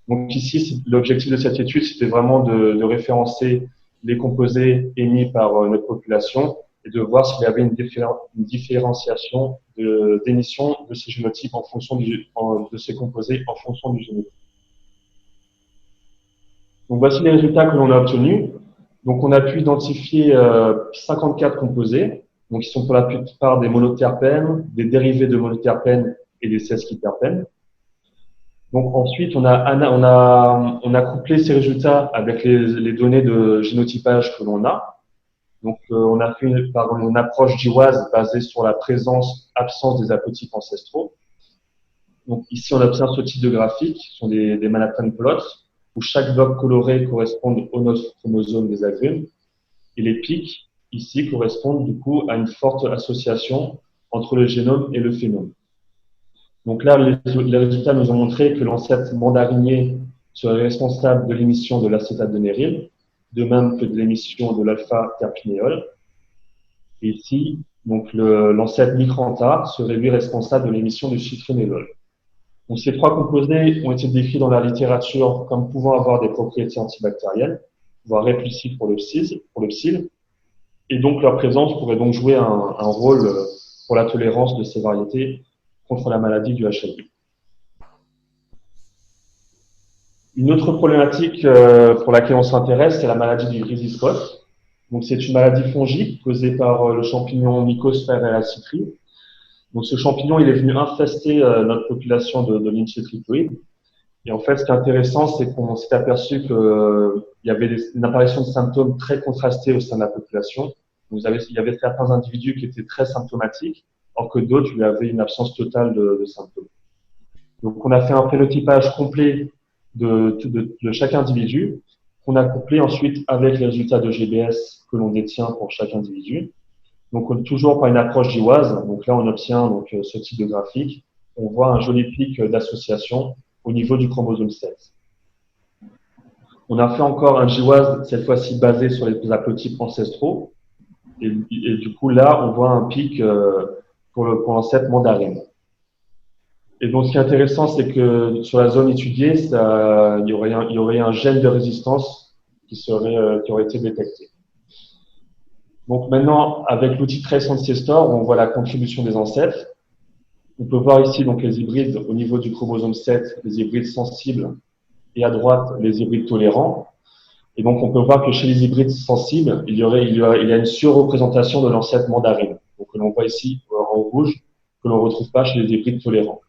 Donc ici, l'objectif de cette étude, c'était vraiment de référencer les composés émis par notre population et de voir s'il y avait une différenciation d'émission de ces génotypes en fonction de ces composés en fonction du génotype. Donc voici les résultats que l'on a obtenus. Donc on a pu identifier 54 composés, donc qui sont pour la plupart des monoterpènes, des dérivés de monoterpènes et des sesquiterpènes. Donc ensuite on a couplé ces résultats avec les données de génotypage que l'on a. Donc, on a fait par une approche GWAS basée sur la absence des haplotypes ancestraux. Donc, ici, on observe ce type de graphique, ce sont des Manhattan plots, où chaque bloc coloré correspond au node chromosome des agrumes. Et les pics, ici, correspondent du coup à une forte association entre le génome et le phénome. Donc là, les résultats nous ont montré que l'ancêtre mandarinier serait responsable de l'émission de l'acétadénéryle, de même que de l'émission de l'alpha-terpinéol. Et ici, donc l'ancêtre micranta serait lui responsable de l'émission du citronellol. Donc ces trois composés ont été décrits dans la littérature comme pouvant avoir des propriétés antibactériennes, voire répulsives pour le psylle, et donc leur présence pourrait donc jouer un rôle pour la tolérance de ces variétés contre la maladie du HIV. Une autre problématique pour laquelle on s'intéresse, c'est la maladie du grisy-spot. Donc, c'est une maladie fongique causée par le champignon Mycosphaera citri. Donc, ce champignon, il est venu infester notre population de Lynch triploïdes. Et en fait, ce qui est intéressant, c'est qu'on s'est aperçu qu'il y avait une apparition de symptômes très contrastés au sein de la population. Il y avait certains individus qui étaient très symptomatiques, alors que d'autres, il y avait une absence totale de symptômes. Donc, on a fait un phénotypage complet de chaque individu, qu'on a couplé ensuite avec les résultats de GBS que l'on détient pour chaque individu. Donc, toujours par une approche GWAS. Donc là, on obtient donc ce type de graphique. On voit un joli pic d'association au niveau du chromosome 7. On a fait encore un GWAS, cette fois-ci basé sur les haplotypes ancestraux. Et du coup, là, on voit un pic pour l'ancêtre mandarine. Et donc, ce qui est intéressant, c'est que sur la zone étudiée, il y aurait un gène de résistance qui aurait été détecté. Donc maintenant, avec l'outil Trace Ancestor, on voit la contribution des ancêtres. On peut voir ici donc les hybrides au niveau du chromosome 7, les hybrides sensibles, et à droite, les hybrides tolérants. Et donc, on peut voir que chez les hybrides sensibles, il y a une surreprésentation de l'ancêtre mandarine. Donc, l'on voit ici en rouge, que l'on ne retrouve pas chez les hybrides tolérants.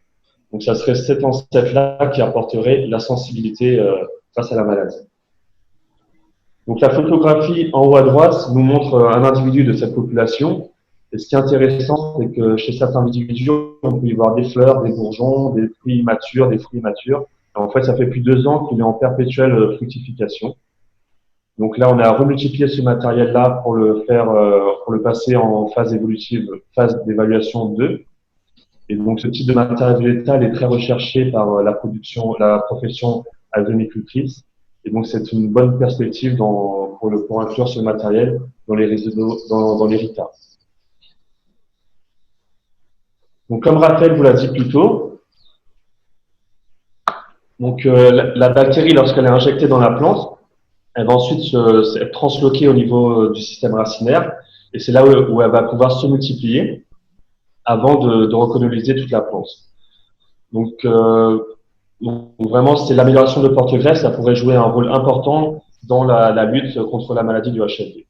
Donc, ça serait cet ancêtre-là qui apporterait la sensibilité face à la maladie. Donc, la photographie en haut à droite nous montre un individu de cette population. Et ce qui est intéressant, c'est que chez certains individus, on peut y voir des fleurs, des bourgeons, des fruits matures, des fruits matures. Et en fait, ça fait plus de 2 ans qu'il est en perpétuelle fructification. Donc là, on a remultiplié ce matériel-là pour le passer en phase évolutive, phase d'évaluation 2. Et donc, ce type de matériel végétal est très recherché par la profession agrumicultrice. Et donc, c'est une bonne perspective pour inclure ce matériel dans les réseaux, dans les RITA. Donc, comme Raphaël vous l'a dit plus tôt, donc, la bactérie, lorsqu'elle est injectée dans la plante, elle va ensuite être transloquée au niveau du système racinaire. Et c'est là où elle va pouvoir se multiplier avant de recoloniser toute la plante. Donc vraiment, c'est l'amélioration de porte-greffe, ça pourrait jouer un rôle important dans la lutte contre la maladie du HIV.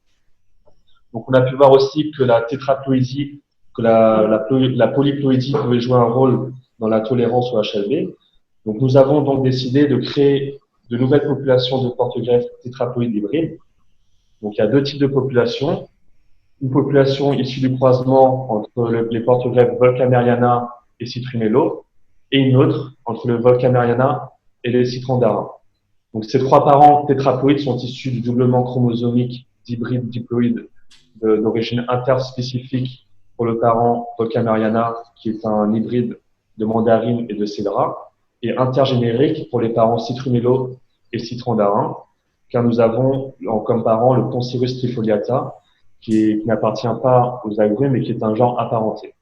Donc on a pu voir aussi que la tétraploïdie, que la polyploïdie pouvait jouer un rôle dans la tolérance au HIV. Donc nous avons donc décidé de créer de nouvelles populations de porte-greffe tétraploïdes hybrides. Donc il y a 2 types de populations. Une population issue du croisement entre les porte-greffes Volkameriana et Citrinello, et une autre entre le Volkameriana et les Citrondarin. Donc ces 3 parents tétraploïdes sont issus du doublement chromosomique d'hybrides diploïdes d'origine interspécifique pour le parent Volkameriana, qui est un hybride de mandarine et de cédra, et intergénérique pour les parents Citrinello et Citrondarin, car nous avons comme parent le Poncirus trifoliata, qui n'appartient pas aux agrumes, mais qui est un genre apparenté.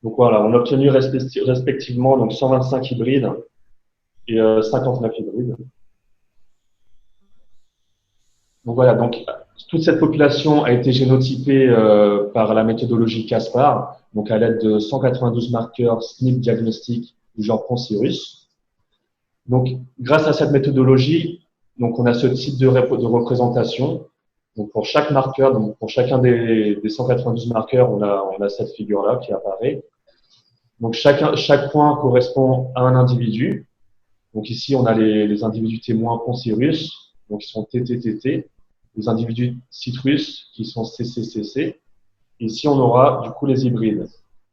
Donc voilà, on a obtenu respectivement donc 125 hybrides et 59 hybrides. Donc voilà, donc toute cette population a été génotypée par la méthodologie CASPAR, donc à l'aide de 192 marqueurs SNP diagnostiques du genre Poncirus. Donc grâce à cette méthodologie, donc on a ce type de représentation. Donc pour chaque marqueur, donc pour chacun des 192 marqueurs, on a cette figure-là qui apparaît. Donc chaque point correspond à un individu. Donc ici, on a les individus témoins Poncirus, donc ils sont TTTT. les individus citrus qui sont CCCC. Et ici, on aura du coup les hybrides.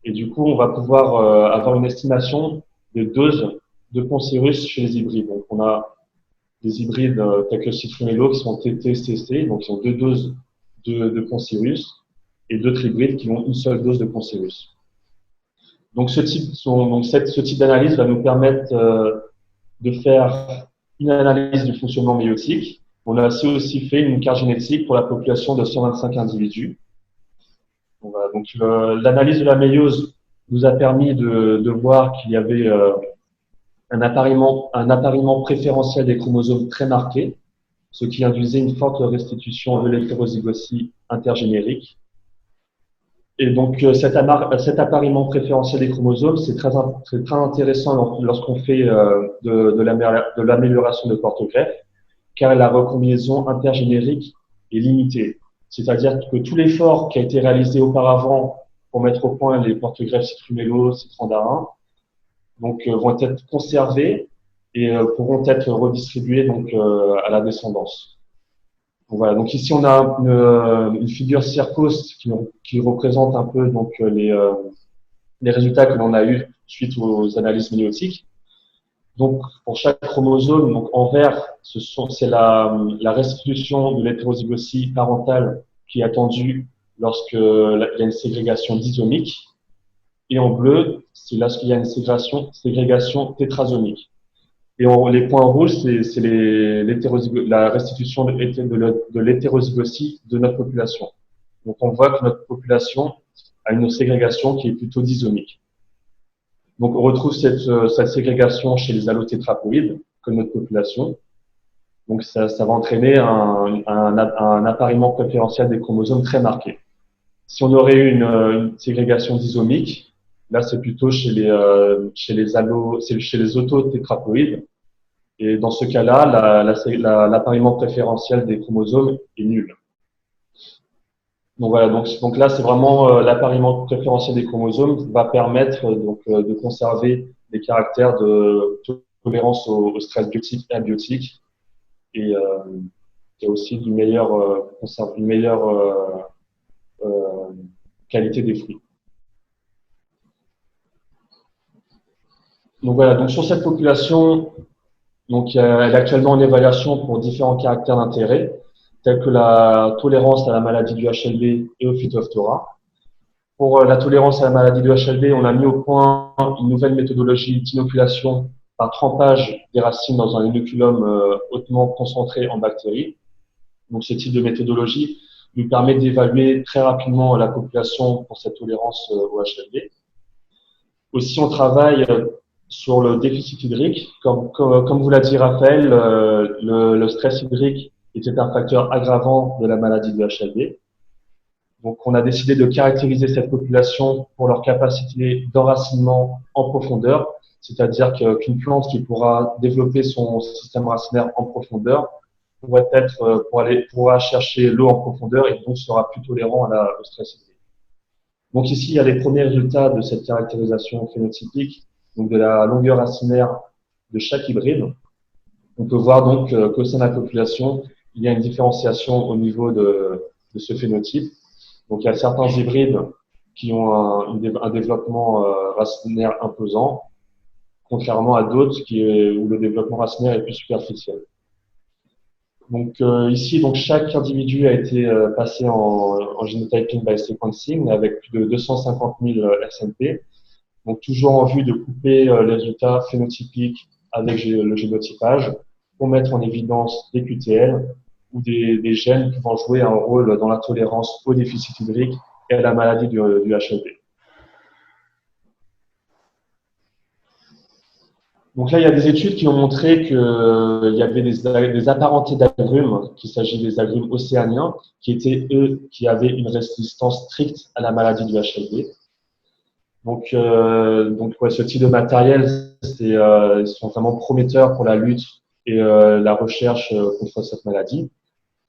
Et du coup, on va pouvoir avoir une estimation de dose de Poncirus chez les hybrides. Donc, on a des hybrides tels que Citrumello qui sont TTCC, donc qui ont 2 doses de Poncirus, et d'autres hybrides qui ont une seule dose de Poncirus. Donc, ce type d'analyse va nous permettre de faire une analyse du fonctionnement méiotique. On a aussi fait une carte génétique pour la population de 125 individus. Voilà, donc, l'analyse de la méiose nous a permis de voir qu'il y avait un appariement préférentiel des chromosomes très marqué, ce qui induisait une forte restitution de l'hétérozygosie intergénérique. Et donc, cet appariement préférentiel des chromosomes, c'est très intéressant lorsqu'on fait de l'amélioration de porte-greffe, car la recombinaison intergénérique est limitée. C'est-à-dire que tout l'effort qui a été réalisé auparavant pour mettre au point les porte-greffes Citrumello, Citrandarin, donc, vont être conservés et pourront être redistribués donc, à la descendance. Donc, voilà. Donc ici, on a une figure circos qui représente un peu donc, les résultats que l'on a eus suite aux analyses méiotiques. Donc, pour chaque chromosome, donc, en vert, c'est la restitution de l'hétérozygosie parentale qui est attendue lorsqu'il y a une ségrégation disomique. Et en bleu, c'est lorsqu'il y a une ségrégation tétrasomique. Et les points rouges, c'est la restitution de l'hétérozygosie de notre population. Donc, on voit que notre population a une ségrégation qui est plutôt disomique. Donc, on retrouve cette ségrégation chez les allotétraploïdes, comme notre population. Donc, ça va entraîner un appariement préférentiel des chromosomes très marqué. Si on aurait eu une ségrégation disomique, là, c'est plutôt chez les autotétraploïdes. Et dans ce cas-là, l'appariement préférentiel des chromosomes est nul. Donc voilà, donc là, c'est vraiment l'appariement préférentiel des chromosomes va permettre de conserver des caractères de tolérance au stress biotique et abiotique et aussi une meilleure qualité des fruits. Donc voilà, donc sur cette population, donc elle est actuellement en évaluation pour différents caractères d'intérêt, tels que la tolérance à la maladie du HLB et au Phytophthora. Pour la tolérance à la maladie du HLB, on a mis au point une nouvelle méthodologie d'inoculation par trempage des racines dans un inoculum hautement concentré en bactéries. Donc ce type de méthodologie nous permet d'évaluer très rapidement la population pour cette tolérance au HLB. Aussi, on travaille sur le déficit hydrique. Comme vous l'a dit Raphaël, le stress hydrique était un facteur aggravant de la maladie du HLB. Donc, on a décidé de caractériser cette population pour leur capacité d'enracinement en profondeur, c'est-à-dire qu'une plante qui pourra développer son système racinaire en profondeur pourra chercher l'eau en profondeur et donc sera plus tolérant au stress hydrique. Donc ici, il y a les premiers résultats de cette caractérisation phénotypique, donc de la longueur racinaire de chaque hybride. On peut voir donc qu'au sein de la population, il y a une différenciation au niveau de ce phénotype. Donc il y a certains hybrides qui ont un développement racinaire imposant, contrairement à d'autres où le développement racinaire est plus superficiel. Donc ici, donc chaque individu a été passé en genotyping by sequencing avec plus de 250 000 SNP. Donc toujours en vue de couper les résultats phénotypiques avec le génotypage pour mettre en évidence des QTL ou des gènes pouvant jouer un rôle dans la tolérance au déficit hydrique et à la maladie du HLB. Donc là, il y a des études qui ont montré qu'il y avait des apparentés d'agrumes, qu'il s'agit des agrumes océaniens, qui avaient une résistance stricte à la maladie du HLB. Donc ouais, ce type de matériel, ils sont vraiment prometteurs pour la lutte et la recherche contre cette maladie.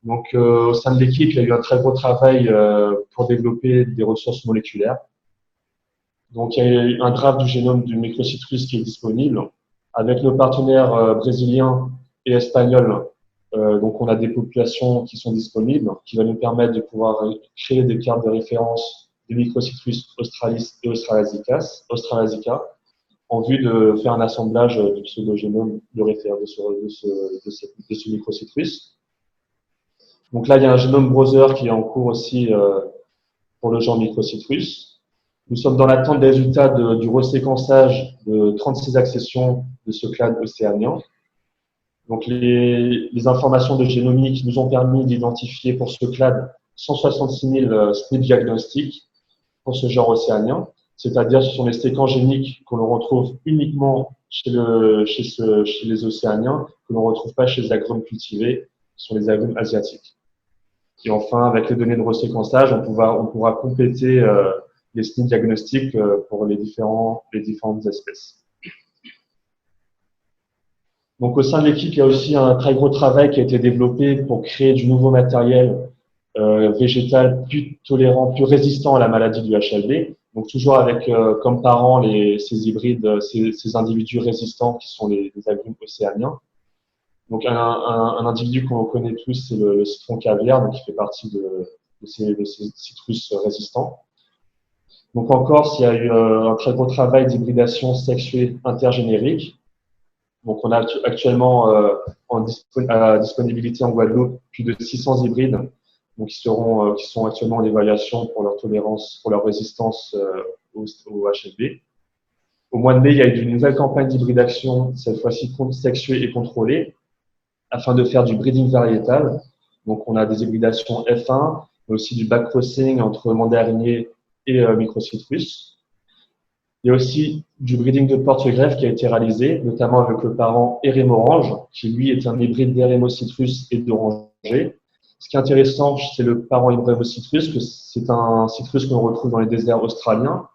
Donc au sein de l'équipe, il y a eu un très gros travail pour développer des ressources moléculaires. Donc il y a eu un draft du génome du microcitrus qui est disponible avec nos partenaires brésiliens et espagnols Donc, on a des populations qui sont disponibles, qui va nous permettre de pouvoir créer des cartes de référence de Microcitrus australis et Australasica en vue de faire un assemblage du pseudogénome de référence de ce Microcitrus. Donc là, il y a un génome browser qui est en cours aussi pour le genre Microcitrus. Nous sommes dans l'attente des résultats du reséquençage de 36 accessions de ce clade océanien. Donc, les informations de génomique nous ont permis d'identifier pour ce clade 166 000 SNP diagnostiques pour ce genre océanien, c'est-à-dire ce sont les séquences géniques que l'on retrouve uniquement chez les océaniens, que l'on ne retrouve pas chez les agrumes cultivés, qui sont les agrumes asiatiques. Et enfin, avec les données de reséquençage, on pourra compléter les SNP diagnostiques pour les différentes espèces. Donc, au sein de l'équipe, il y a aussi un très gros travail qui a été développé pour créer du nouveau matériel végétal plus tolérant, plus résistant à la maladie du HLB. Donc, toujours avec comme parents ces hybrides, ces individus résistants qui sont les agrumes océaniens. Donc, un individu qu'on connaît tous, c'est le citron caviar, donc qui fait partie de ces citrus résistants. Donc, en Corse, il y a eu un très gros travail d'hybridation sexuée intergénérique. Donc, on a actuellement à disponibilité en Guadeloupe plus de 600 hybrides, donc qui sont actuellement en évaluation pour leur tolérance, pour leur résistance au HLB. Au mois de mai, il y a eu une nouvelle campagne d'hybridation, cette fois-ci sexuée et contrôlée, afin de faire du breeding variétal. Donc, on a des hybridations F1, mais aussi du backcrossing entre mandarinier et Microcitrus. Il y a aussi du breeding de porte-greffe qui a été réalisé, notamment avec le parent Hérémorange, qui lui est un hybride d'Hérémocitrus et d'oranger. Ce qui est intéressant, c'est le parent Hérémocitrus, que c'est un citrus que l'on retrouve dans les déserts australiens.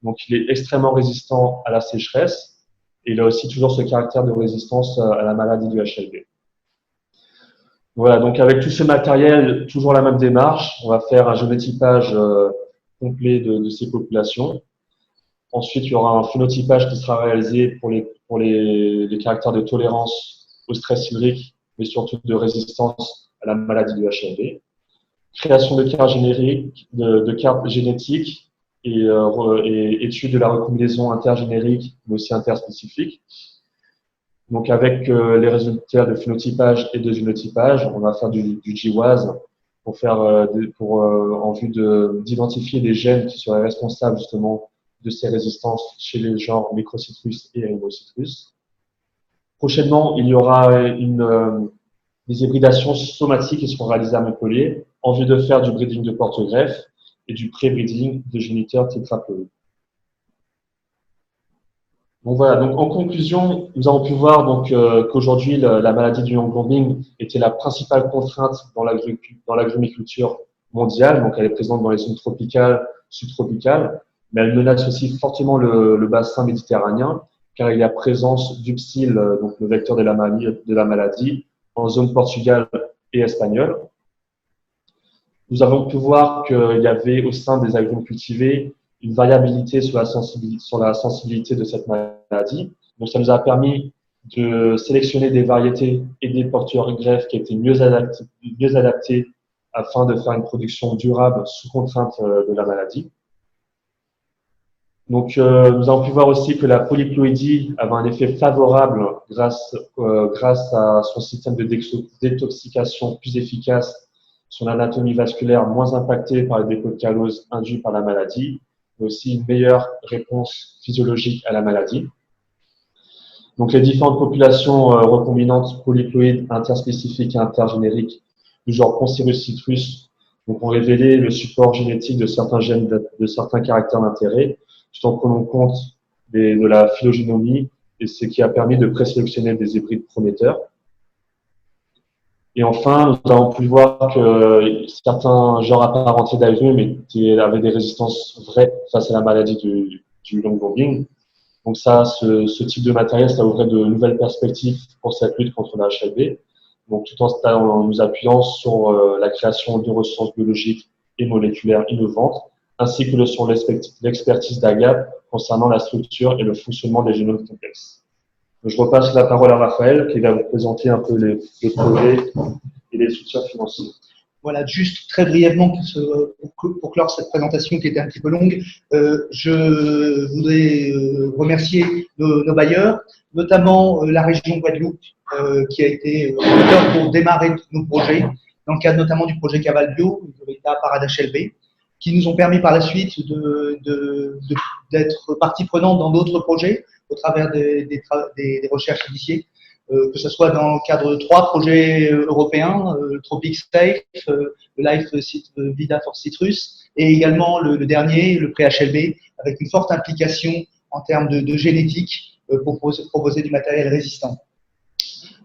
Donc, il est extrêmement résistant à la sécheresse et il a aussi toujours ce caractère de résistance à la maladie du HLB. Voilà, donc avec tout ce matériel, toujours la même démarche, on va faire un génotypage complet de ces populations. Ensuite, il y aura un phénotypage qui sera réalisé pour les caractères de tolérance au stress hydrique, mais surtout de résistance à la maladie du HLB. Création de cartes génériques, de cartes génétiques et étude de la recombinaison intergénérique, mais aussi interspécifique. Donc, avec les résultats de phénotypage et de génotypage, on va faire du GWAS en vue d'identifier des gènes qui seraient responsables justement de ces résistances chez les genres Microcitrus et Hérémocitrus. Prochainement, il y aura des hybridations somatiques qui seront réalisées à Montpellier en vue de faire du breeding de porte-greffe et du pré-breeding de géniteurs tétraploïdes. Donc voilà, donc en conclusion, nous avons pu voir donc qu'aujourd'hui la maladie du young bombing était la principale contrainte dans l'agrumiculture mondiale. Donc elle est présente dans les zones tropicales, subtropicales, mais elle menace aussi fortement le bassin méditerranéen, car il y a présence du psil, donc le vecteur de la maladie, en zone Portugal et espagnole. Nous avons pu voir qu'il y avait au sein des agrumes cultivés une variabilité sur la sensibilité de cette maladie. Donc, ça nous a permis de sélectionner des variétés et des porteurs-greffes qui étaient mieux adaptés afin de faire une production durable sous contrainte de la maladie. Donc, nous avons pu voir aussi que la polyploïdie avait un effet favorable grâce à son système de détoxication plus efficace, son anatomie vasculaire moins impactée par les dépôts de calose induits par la maladie, mais aussi une meilleure réponse physiologique à la maladie. Donc, les différentes populations recombinantes polyploïdes interspécifiques et intergénériques du genre Poncirus citrus ont révélé le support génétique de certains gènes de certains caractères d'intérêt, tout en prenant compte de la phylogénomie, et ce qui a permis de présélectionner des hybrides prometteurs. Et enfin, nous avons pu voir que certains genres apparentés d'agrumes avaient des résistances vraies face à la maladie du long bombing. Donc ça, ce type de matériel, ça ouvrait de nouvelles perspectives pour cette lutte contre la HLB. Donc tout en nous appuyant sur la création de ressources biologiques et moléculaires innovantes, ainsi que sur l'expertise d'Agap concernant la structure et le fonctionnement des génomes complexes. Je repasse la parole à Raphaël qui va vous présenter un peu le projet et les soutiens financiers. Voilà, juste très brièvement pour clore cette présentation qui était un petit peu longue, je voudrais remercier nos bailleurs, notamment la région Guadeloupe, qui a été moteur pour démarrer nos projets, dans le cadre notamment du projet Caval Bio, de l'État Parade HLB, qui nous ont permis par la suite d'être partie prenante dans d'autres projets au travers des recherches initiées. Que ce soit dans le cadre de 3 projets européens, Tropic Safe, le Life Vida for Citrus, et également le dernier, le pré-HLB, avec une forte implication en termes de génétique pour proposer du matériel résistant.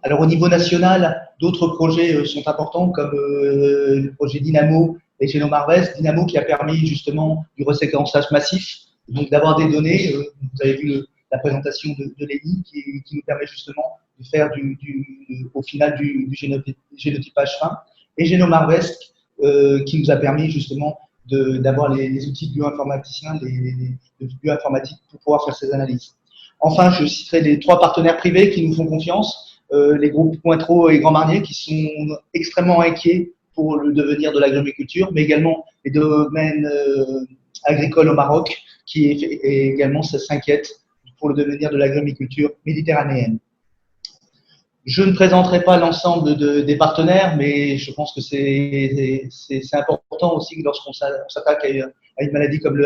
Alors au niveau national, d'autres projets sont importants, comme le projet Dynamo et Genome Harvest. Dynamo qui a permis justement du reséquençage massif, donc d'avoir des données, vous avez vu la présentation de Lénie, qui nous permet justement de faire au final du génotypage fin, et Genome Harvest qui nous a permis justement d'avoir les outils de bioinformaticiens, de bioinformatique pour pouvoir faire ces analyses. Enfin, je citerai les 3 partenaires privés qui nous font confiance, les groupes Cointreau et Grand Marnier, qui sont extrêmement inquiets pour le devenir de l'agriculture, mais également les domaines agricoles au Maroc, qui également s'inquiètent pour le devenir de l'agriculture méditerranéenne. Je ne présenterai pas l'ensemble des partenaires, mais je pense que c'est important aussi que lorsqu'on s'attaque à une maladie comme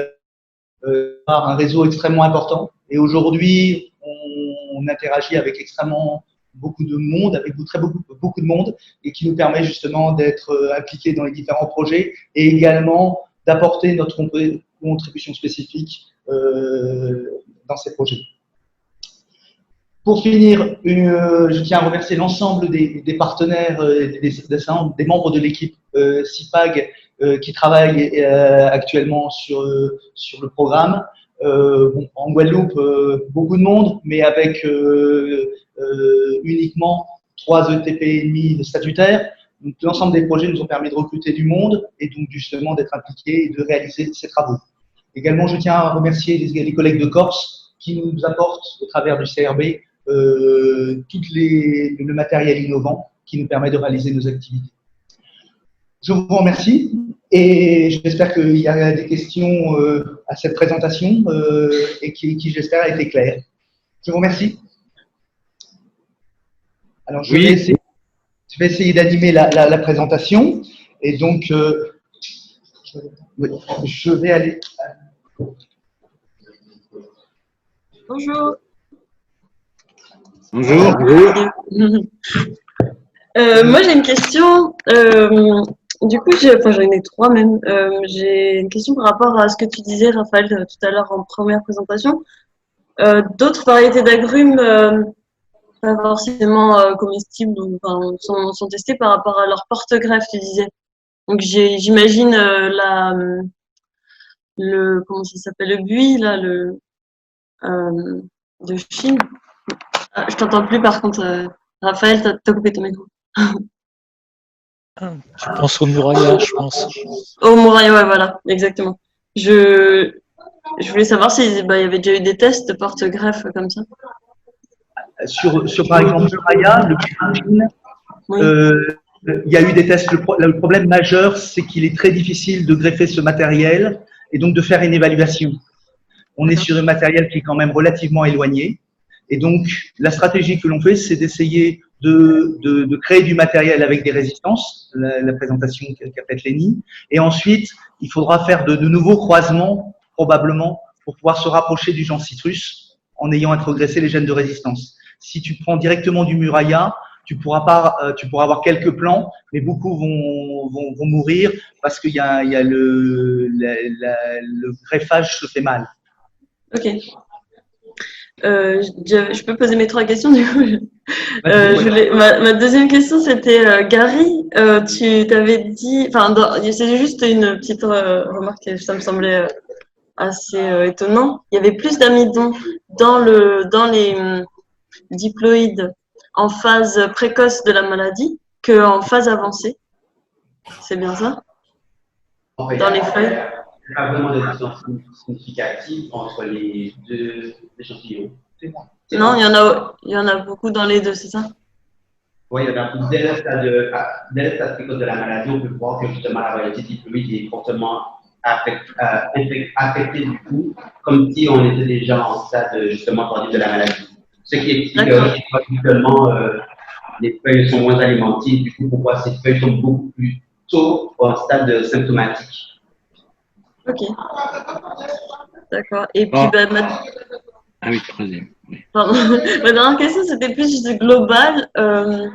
par un réseau extrêmement important. Et aujourd'hui, on interagit avec extrêmement beaucoup de monde, avec beaucoup de monde, et qui nous permet justement d'être impliqués dans les différents projets et également d'apporter notre contribution spécifique dans ces projets. Pour finir, je tiens à remercier l'ensemble des partenaires, des membres de l'équipe CIPAG qui travaillent actuellement sur le programme. En Guadeloupe, beaucoup de monde, mais avec uniquement 3 ETP et demi statutaires. Donc, l'ensemble des projets nous ont permis de recruter du monde et donc justement d'être impliqués et de réaliser ces travaux. Également, je tiens à remercier les collègues de Corse qui nous apportent, au travers du CRB, tout le matériel innovant qui nous permet de réaliser nos activités. Je vous remercie et j'espère qu'il y a des questions à cette présentation et qui j'espère, a été claire. Je vous remercie. Alors, je vais essayer d'animer la présentation et donc je vais aller. Bonjour. Bonjour. Moi, j'ai une question. Du coup, j'en ai 3 même. J'ai une question par rapport à ce que tu disais, Raphaël, tout à l'heure en première présentation. D'autres variétés d'agrumes, pas forcément comestibles, sont testées par rapport à leur porte-greffe, tu disais. Donc, j'imagine comment ça s'appelle, le buis, là, de Chine. Ah, je t'entends plus par contre, Raphaël, t'as coupé ton micro. Tu penses au Mouraya, je pense. Au Mouraya, ouais, voilà, exactement. Je voulais savoir s'il y avait déjà eu des tests de porte-greffe comme ça. Sur par exemple Mouraya, le Chine, Oui. il y a eu des tests. Le problème majeur, c'est qu'il est très difficile de greffer ce matériel et donc de faire une évaluation. On est sur un matériel qui est quand même relativement éloigné. Et donc, la stratégie que l'on fait, c'est d'essayer de créer du matériel avec des résistances, la présentation qu'a faite Lénie. Et ensuite, il faudra faire de nouveaux croisements, probablement, pour pouvoir se rapprocher du genre citrus en ayant introgressé les gènes de résistance. Si tu prends directement du Muraya, tu pourras avoir quelques plants, mais beaucoup vont mourir parce qu'il y a le greffage se fait mal. Ok. Je peux poser mes 3 questions du coup. Ma deuxième question, c'était Gary. Tu t'avais dit, c'est juste une petite remarque, ça me semblait assez étonnant. Il y avait plus d'amidon dans les diploïdes en phase précoce de la maladie qu'en phase avancée. C'est bien ça? En fait, dans les feuilles. Il n'y a pas vraiment de différence significative entre les 2 échantillons. C'est moi. Non, il y en a beaucoup dans les deux, c'est ça? Oui, dès le stade précoce de la maladie, on peut voir que justement la variété diploïde est fortement affectée du coup, comme si on était déjà en stade justement tardif de la maladie. Ce qui explique habituellement les feuilles sont moins alimentées, du coup pourquoi ces feuilles sont beaucoup plus tôt en stade symptomatique. Ok, d'accord. Et puis, Bon. bah, Ah oui, troisième. Oui. pardon. Ma dernière question, c'était plus global. Je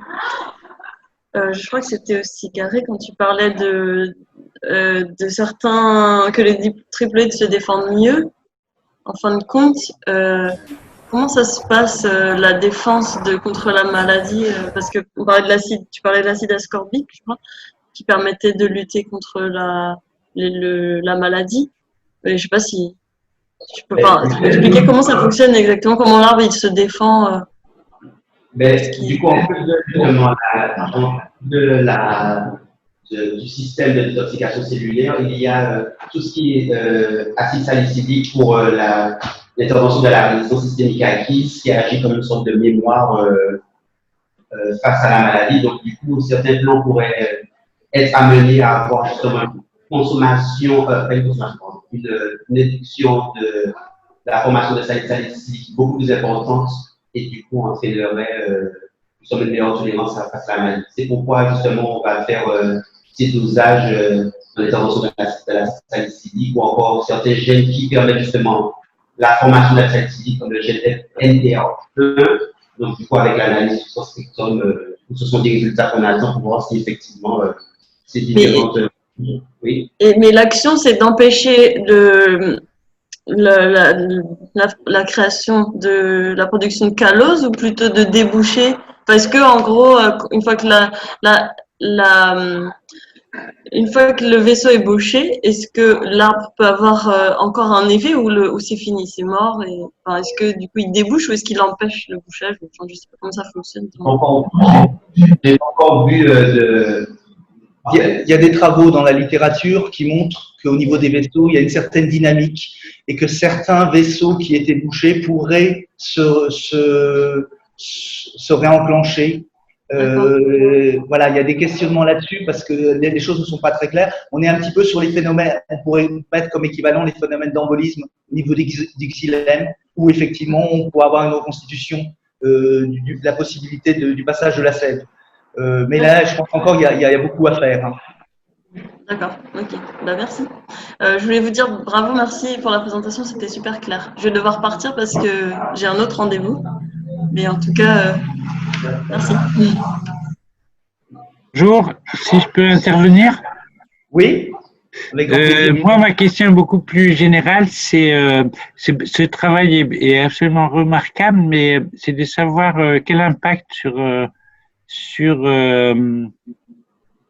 crois que c'était aussi Garé quand tu parlais de certains, que les triploïdes se défendent mieux. En fin de compte, comment ça se passe la défense contre la maladie parce que on parlait de l'acide, tu parlais de l'acide ascorbique, je crois, qui permettait de lutter contre la maladie. Mais je sais pas si tu peux expliquer comment ça fonctionne exactement, comment l'arbre il se défend. Du coup, en plus du système de détoxication cellulaire, il y a tout ce qui est acide salicylique pour l'intervention de la résistance systémique acquise, qui agit comme une sorte de mémoire face à la maladie. Donc, du coup, certains plants pourraient être amenés à avoir justement une consommation, une réduction de la formation de salicylique salicylique beaucoup plus importante et du coup entraînerait une meilleure tolérance face à la maladie. C'est pourquoi justement on va faire ces dosages dans l'intervention de la salicylique ou encore certains gènes qui permettent justement la formation de la salicylique comme le gène NTR1. Donc du coup avec l'analyse sur ce spectrum, ce sont des résultats qu'on attend pour voir si effectivement ces différentes… oui. Mais l'action c'est d'empêcher la création de la production de callose ou plutôt de déboucher parce que en gros une fois que une fois que le vaisseau est bouché, est-ce que l'arbre peut avoir encore un effet ou c'est fini, c'est mort et, enfin, est-ce que du coup il débouche ou est-ce qu'il empêche le bouchage? Enfin, je sais pas comment ça fonctionne. J'ai encore vu de… Il y a des travaux dans la littérature qui montrent qu'au niveau des vaisseaux, il y a une certaine dynamique et que certains vaisseaux qui étaient bouchés pourraient se réenclencher. Voilà, il y a des questionnements là-dessus parce que les choses ne sont pas très claires. On est un petit peu sur les phénomènes, on pourrait mettre comme équivalent les phénomènes d'embolisme au niveau des xylèmes où effectivement on pourrait avoir une reconstitution de la possibilité du passage de la sève. Mais là, je pense encore qu'il y a beaucoup à faire. Hein. D'accord, ok. Bah, merci. Je voulais vous dire bravo, merci pour la présentation, c'était super clair. Je vais devoir partir parce que j'ai un autre rendez-vous. Mais en tout cas, merci. Bonjour, si je peux intervenir. Oui. Moi, ma question est beaucoup plus générale. Ce travail est absolument remarquable, mais c'est de savoir quel impact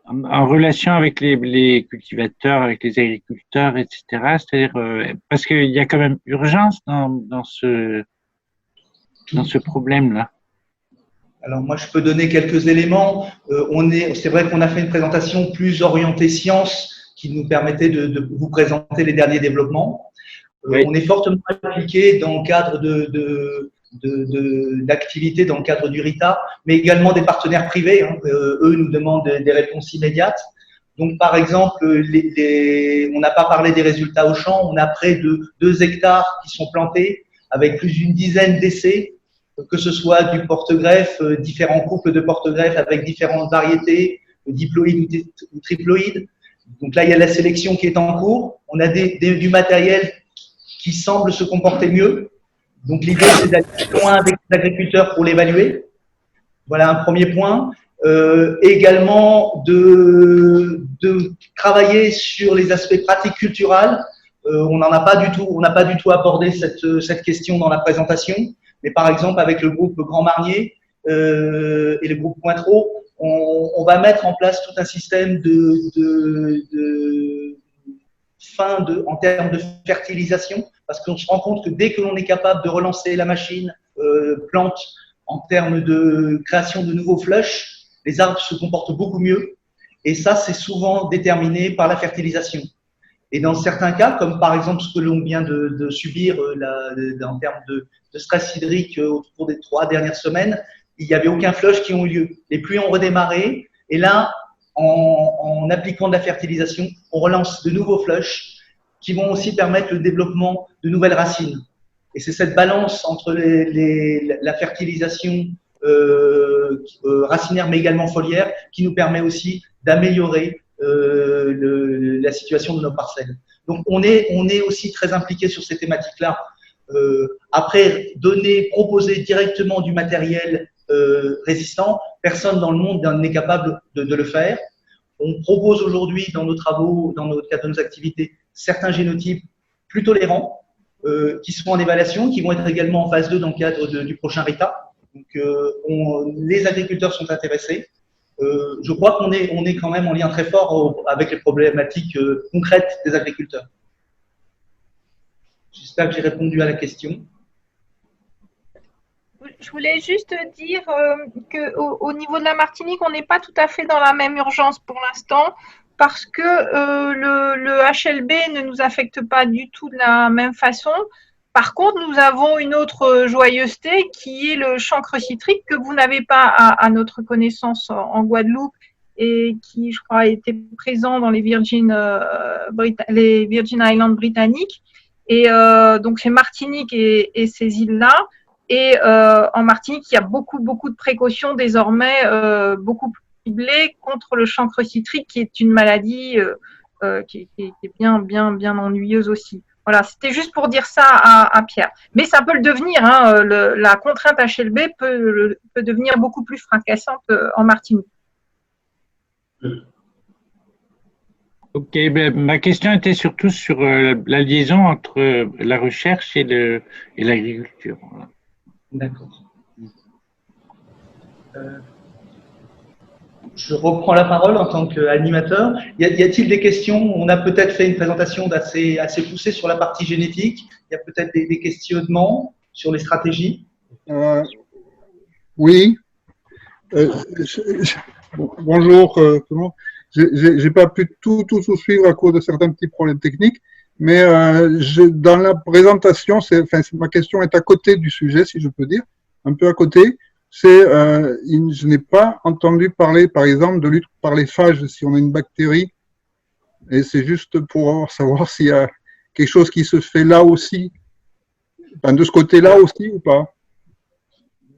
en relation avec les cultivateurs, avec les agriculteurs, etc. C'est-à-dire parce qu'il y a quand même urgence dans ce problème-là. Alors moi, je peux donner quelques éléments. C'est vrai qu'on a fait une présentation plus orientée science qui nous permettait de vous présenter les derniers développements. Oui. On est fortement impliqué dans le cadre d'activités dans le cadre du RITA, mais également des partenaires privés. Hein. Eux nous demandent des réponses immédiates. Donc, par exemple, on n'a pas parlé des résultats au champ. On a près de 2 hectares qui sont plantés avec plus d'une dizaine d'essais, que ce soit du porte-greffe, différents couples de porte-greffe avec différentes variétés, diploïdes ou triploïdes. Donc là, il y a la sélection qui est en cours. On a du matériel qui semble se comporter mieux. Donc l'idée, c'est d'aller plus loin avec les agriculteurs pour l'évaluer. Voilà un premier point. Également de travailler sur les aspects pratiques culturels. On n'a pas du tout abordé cette question dans la présentation. Mais par exemple, avec le groupe Grand Marnier et le groupe Pointreau, on va mettre en place tout un système en termes de fertilisation, parce qu'on se rend compte que dès que l'on est capable de relancer la machine plante en termes de création de nouveaux flushs, les arbres se comportent beaucoup mieux. Et ça, c'est souvent déterminé par la fertilisation. Et dans certains cas, comme par exemple ce que l'on vient de subir en termes de stress hydrique au cours des 3 dernières semaines, il n'y avait aucun flush qui ont eu lieu. Les pluies ont redémarré et là, en appliquant de la fertilisation, on relance de nouveaux flushs qui vont aussi permettre le développement de nouvelles racines. Et c'est cette balance entre la fertilisation racinaire mais également foliaire qui nous permet aussi d'améliorer la situation de nos parcelles. Donc on est aussi très impliqué sur ces thématiques-là. Après, proposer directement du matériel résistant, personne dans le monde n'est capable de le faire. On propose aujourd'hui dans nos travaux, dans le cadre de nos activités, certains génotypes plus tolérants qui seront en évaluation, qui vont être également en phase 2 dans le cadre du prochain RITA. Donc, les agriculteurs sont intéressés. Je crois qu'on est quand même en lien très fort avec les problématiques concrètes des agriculteurs. J'espère que j'ai répondu à la question. Je voulais juste dire qu'au niveau de la Martinique, on n'est pas tout à fait dans la même urgence pour l'instant parce que le HLB ne nous affecte pas du tout de la même façon. Par contre, nous avons une autre joyeuseté qui est le chancre citrique que vous n'avez pas à notre connaissance en Guadeloupe et qui, je crois, était présent dans les Virgin Islands britanniques. Et donc, c'est Martinique et ces îles-là. Et en Martinique, il y a beaucoup de précautions désormais, beaucoup plus ciblées contre le chancre citrique, qui est une maladie qui est bien ennuyeuse aussi. Voilà, c'était juste pour dire ça à Pierre. Mais ça peut le devenir, hein, la contrainte HLB peut devenir beaucoup plus fracassante en Martinique. Ok, ben, ma question était surtout sur la liaison entre la recherche et l'agriculture. Voilà. D'accord. Je reprends la parole en tant qu'animateur. Y a-t-il des questions? On a peut-être fait une présentation assez poussée sur la partie génétique. Il y a peut-être des questionnements sur les stratégies. Oui. Bonjour tout le monde. J'ai pas pu tout suivre à cause de certains petits problèmes techniques, mais dans la présentation, ma question est à côté du sujet, si je peux dire, un peu à côté. Je n'ai pas entendu parler, par exemple, de lutte par les phages si on a une bactérie, et c'est juste pour savoir s'il y a quelque chose qui se fait là aussi, enfin, de ce côté-là aussi ou pas.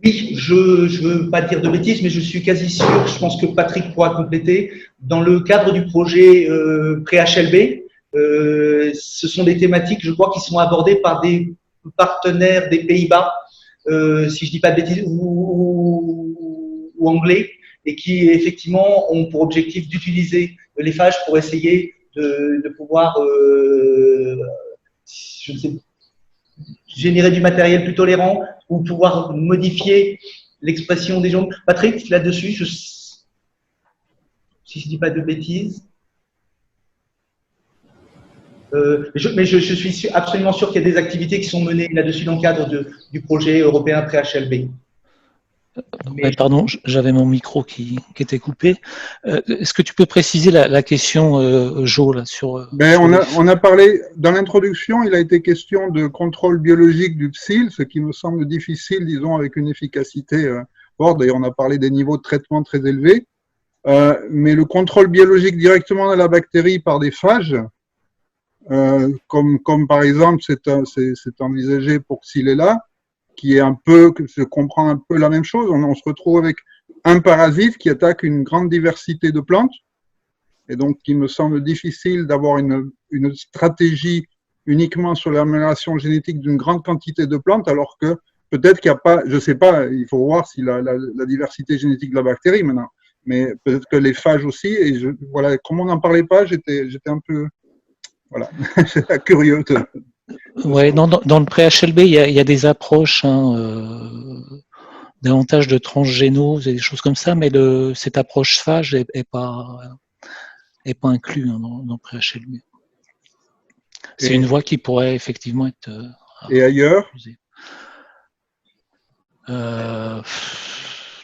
Oui, je ne veux pas dire de bêtises, mais je suis quasi sûr, je pense que Patrick pourra compléter, dans le cadre du projet pré-HLB, ce sont des thématiques, je crois, qui sont abordées par des partenaires des Pays-Bas, si je ne dis pas de bêtises, ou anglais, et qui effectivement ont pour objectif d'utiliser les phages pour essayer de pouvoir je ne sais, générer du matériel plus tolérant ou pouvoir modifier l'expression des gens. Patrick, là-dessus, si je ne dis pas de bêtises. Mais je suis absolument sûr qu'il y a des activités qui sont menées là-dessus dans le cadre du projet européen pré-HLB. Pardon, j'avais mon micro qui était coupé. Est-ce que tu peux préciser la question, Jo, là, sur… On a parlé, dans l'introduction, il a été question de contrôle biologique du psyll, ce qui me semble difficile, disons, avec une efficacité forte. D'ailleurs, on a parlé des niveaux de traitement très élevés. Mais le contrôle biologique directement de la bactérie par des phages, comme par exemple, c'est envisagé pour Xylella, qui est je comprends un peu la même chose. On se retrouve avec un parasite qui attaque une grande diversité de plantes, et donc il me semble difficile d'avoir une stratégie uniquement sur l'amélioration génétique d'une grande quantité de plantes, alors que peut-être qu'il n'y a pas, je ne sais pas, il faut voir si la diversité génétique de la bactérie maintenant, mais peut-être que les phages aussi, et voilà, comme on n'en parlait pas, j'étais un peu, voilà, j'étais curieux. Ouais, dans le pré-HLB, il y a des approches, davantage de transgénose et des choses comme ça, mais cette approche phage est pas inclue dans le pré-HLB. C'est une voie qui pourrait effectivement être… et ailleurs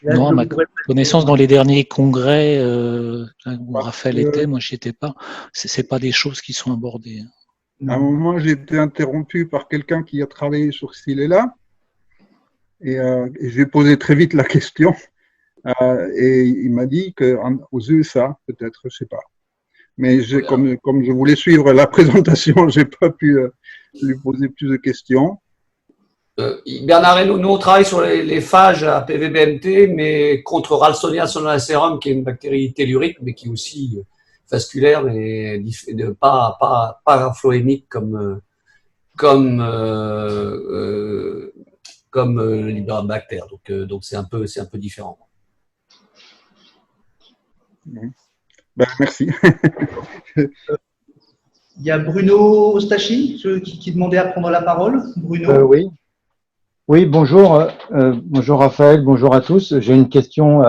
Là, Non, à je ma pourrais- connaissance, dans les derniers congrès où Parce Raphaël que- était, moi j'y étais pas, c'est pas des choses qui sont abordées. À un moment, j'ai été interrompu par quelqu'un qui a travaillé sur ce filet-là. Et j'ai posé très vite la question. Et il m'a dit qu'aux USA, peut-être, je sais pas. Mais comme je voulais suivre la présentation, j'ai pas pu lui poser plus de questions. Bernard et nous, on travaille sur les phages à PVBMT, mais contre Ralstonia solanacerum, qui est une bactérie tellurique, mais qui est aussi vasculaire, mais pas phloémique comme l'Hydrobacter. Donc c'est un peu différent. Ben, merci. Il y a Bruno Stachi qui demandait à prendre la parole. Bruno. Oui. Oui, bonjour. Bonjour Raphaël, bonjour à tous. J'ai une question.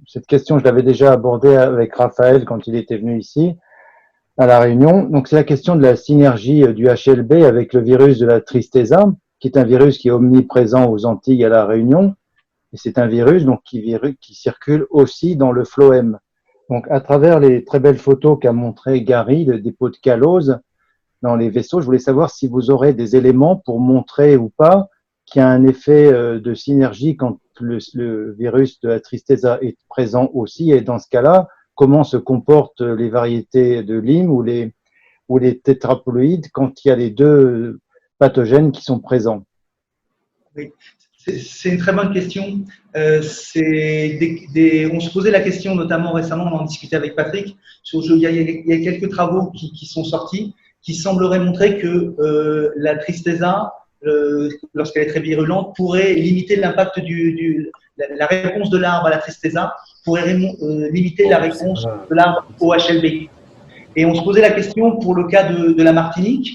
Cette question, je l'avais déjà abordée avec Raphaël quand il était venu ici à La Réunion. Donc, c'est la question de la synergie du HLB avec le virus de la Tristeza, qui est un virus qui est omniprésent aux Antilles et à La Réunion. Et c'est un virus donc, qui circule aussi dans le phloème. Donc, à travers les très belles photos qu'a montré Gary, le dépôt de calose dans les vaisseaux, je voulais savoir si vous aurez des éléments pour montrer ou pas qu'il y a un effet de synergie quand le virus de la Tristeza est présent aussi. Et dans ce cas-là, comment se comportent les variétés de Lyme ou les tétraploïdes quand il y a les deux pathogènes qui sont présents? Oui, c'est une très bonne question. On se posait la question, notamment récemment, on en discutait avec Patrick, il y a quelques travaux qui sont sortis qui sembleraient montrer que la Tristeza, lorsqu'elle est très virulente, pourrait limiter l'impact la réponse de l'arbre à la Tristeza, pourrait limiter la réponse de l'arbre au HLB. Et on se posait la question pour le cas de la Martinique,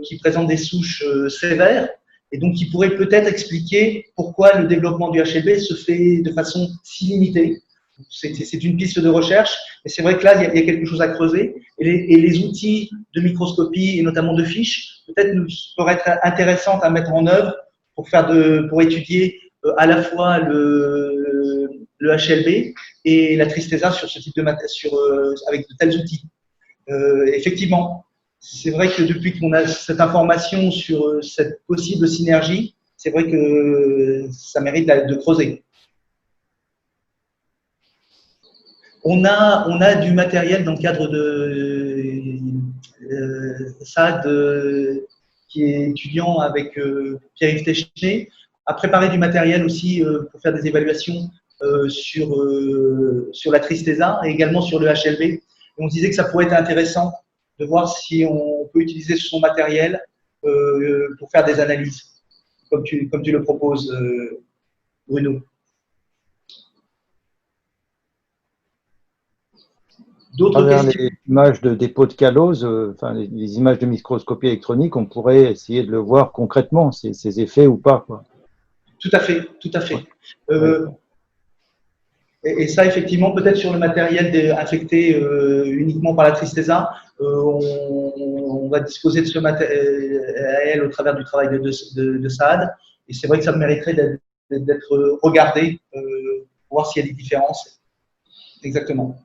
qui présente des souches sévères, et donc qui pourrait peut-être expliquer pourquoi le développement du HLB se fait de façon si limitée. C'est une piste de recherche, mais c'est vrai que là, il y a quelque chose à creuser. Et les outils de microscopie, et notamment de fiches, peut-être pourraient être intéressantes à mettre en œuvre pour étudier à la fois le HLB et la Tristeza sur ce type de avec de tels outils. Effectivement, c'est vrai que depuis qu'on a cette information sur cette possible synergie, c'est vrai que ça mérite de creuser. On a du matériel dans le cadre de SAD, qui est étudiant avec Pierre-Yves Téchenet, a préparé du matériel aussi pour faire des évaluations sur la Tristeza et également sur le HLB. Et on se disait que ça pourrait être intéressant de voir si on peut utiliser son matériel pour faire des analyses, comme tu le proposes, Bruno. À travers les images de dépôt de calose, enfin les images de microscopie électronique, on pourrait essayer de le voir concrètement, ces effets ou pas, quoi. Tout à fait, tout à fait. Et ça, effectivement, peut-être sur le matériel infecté uniquement par la Tristeza, on va disposer de ce matériel au travers du travail de Saad. Et c'est vrai que ça mériterait d'être regardé pour voir s'il y a des différences. Exactement.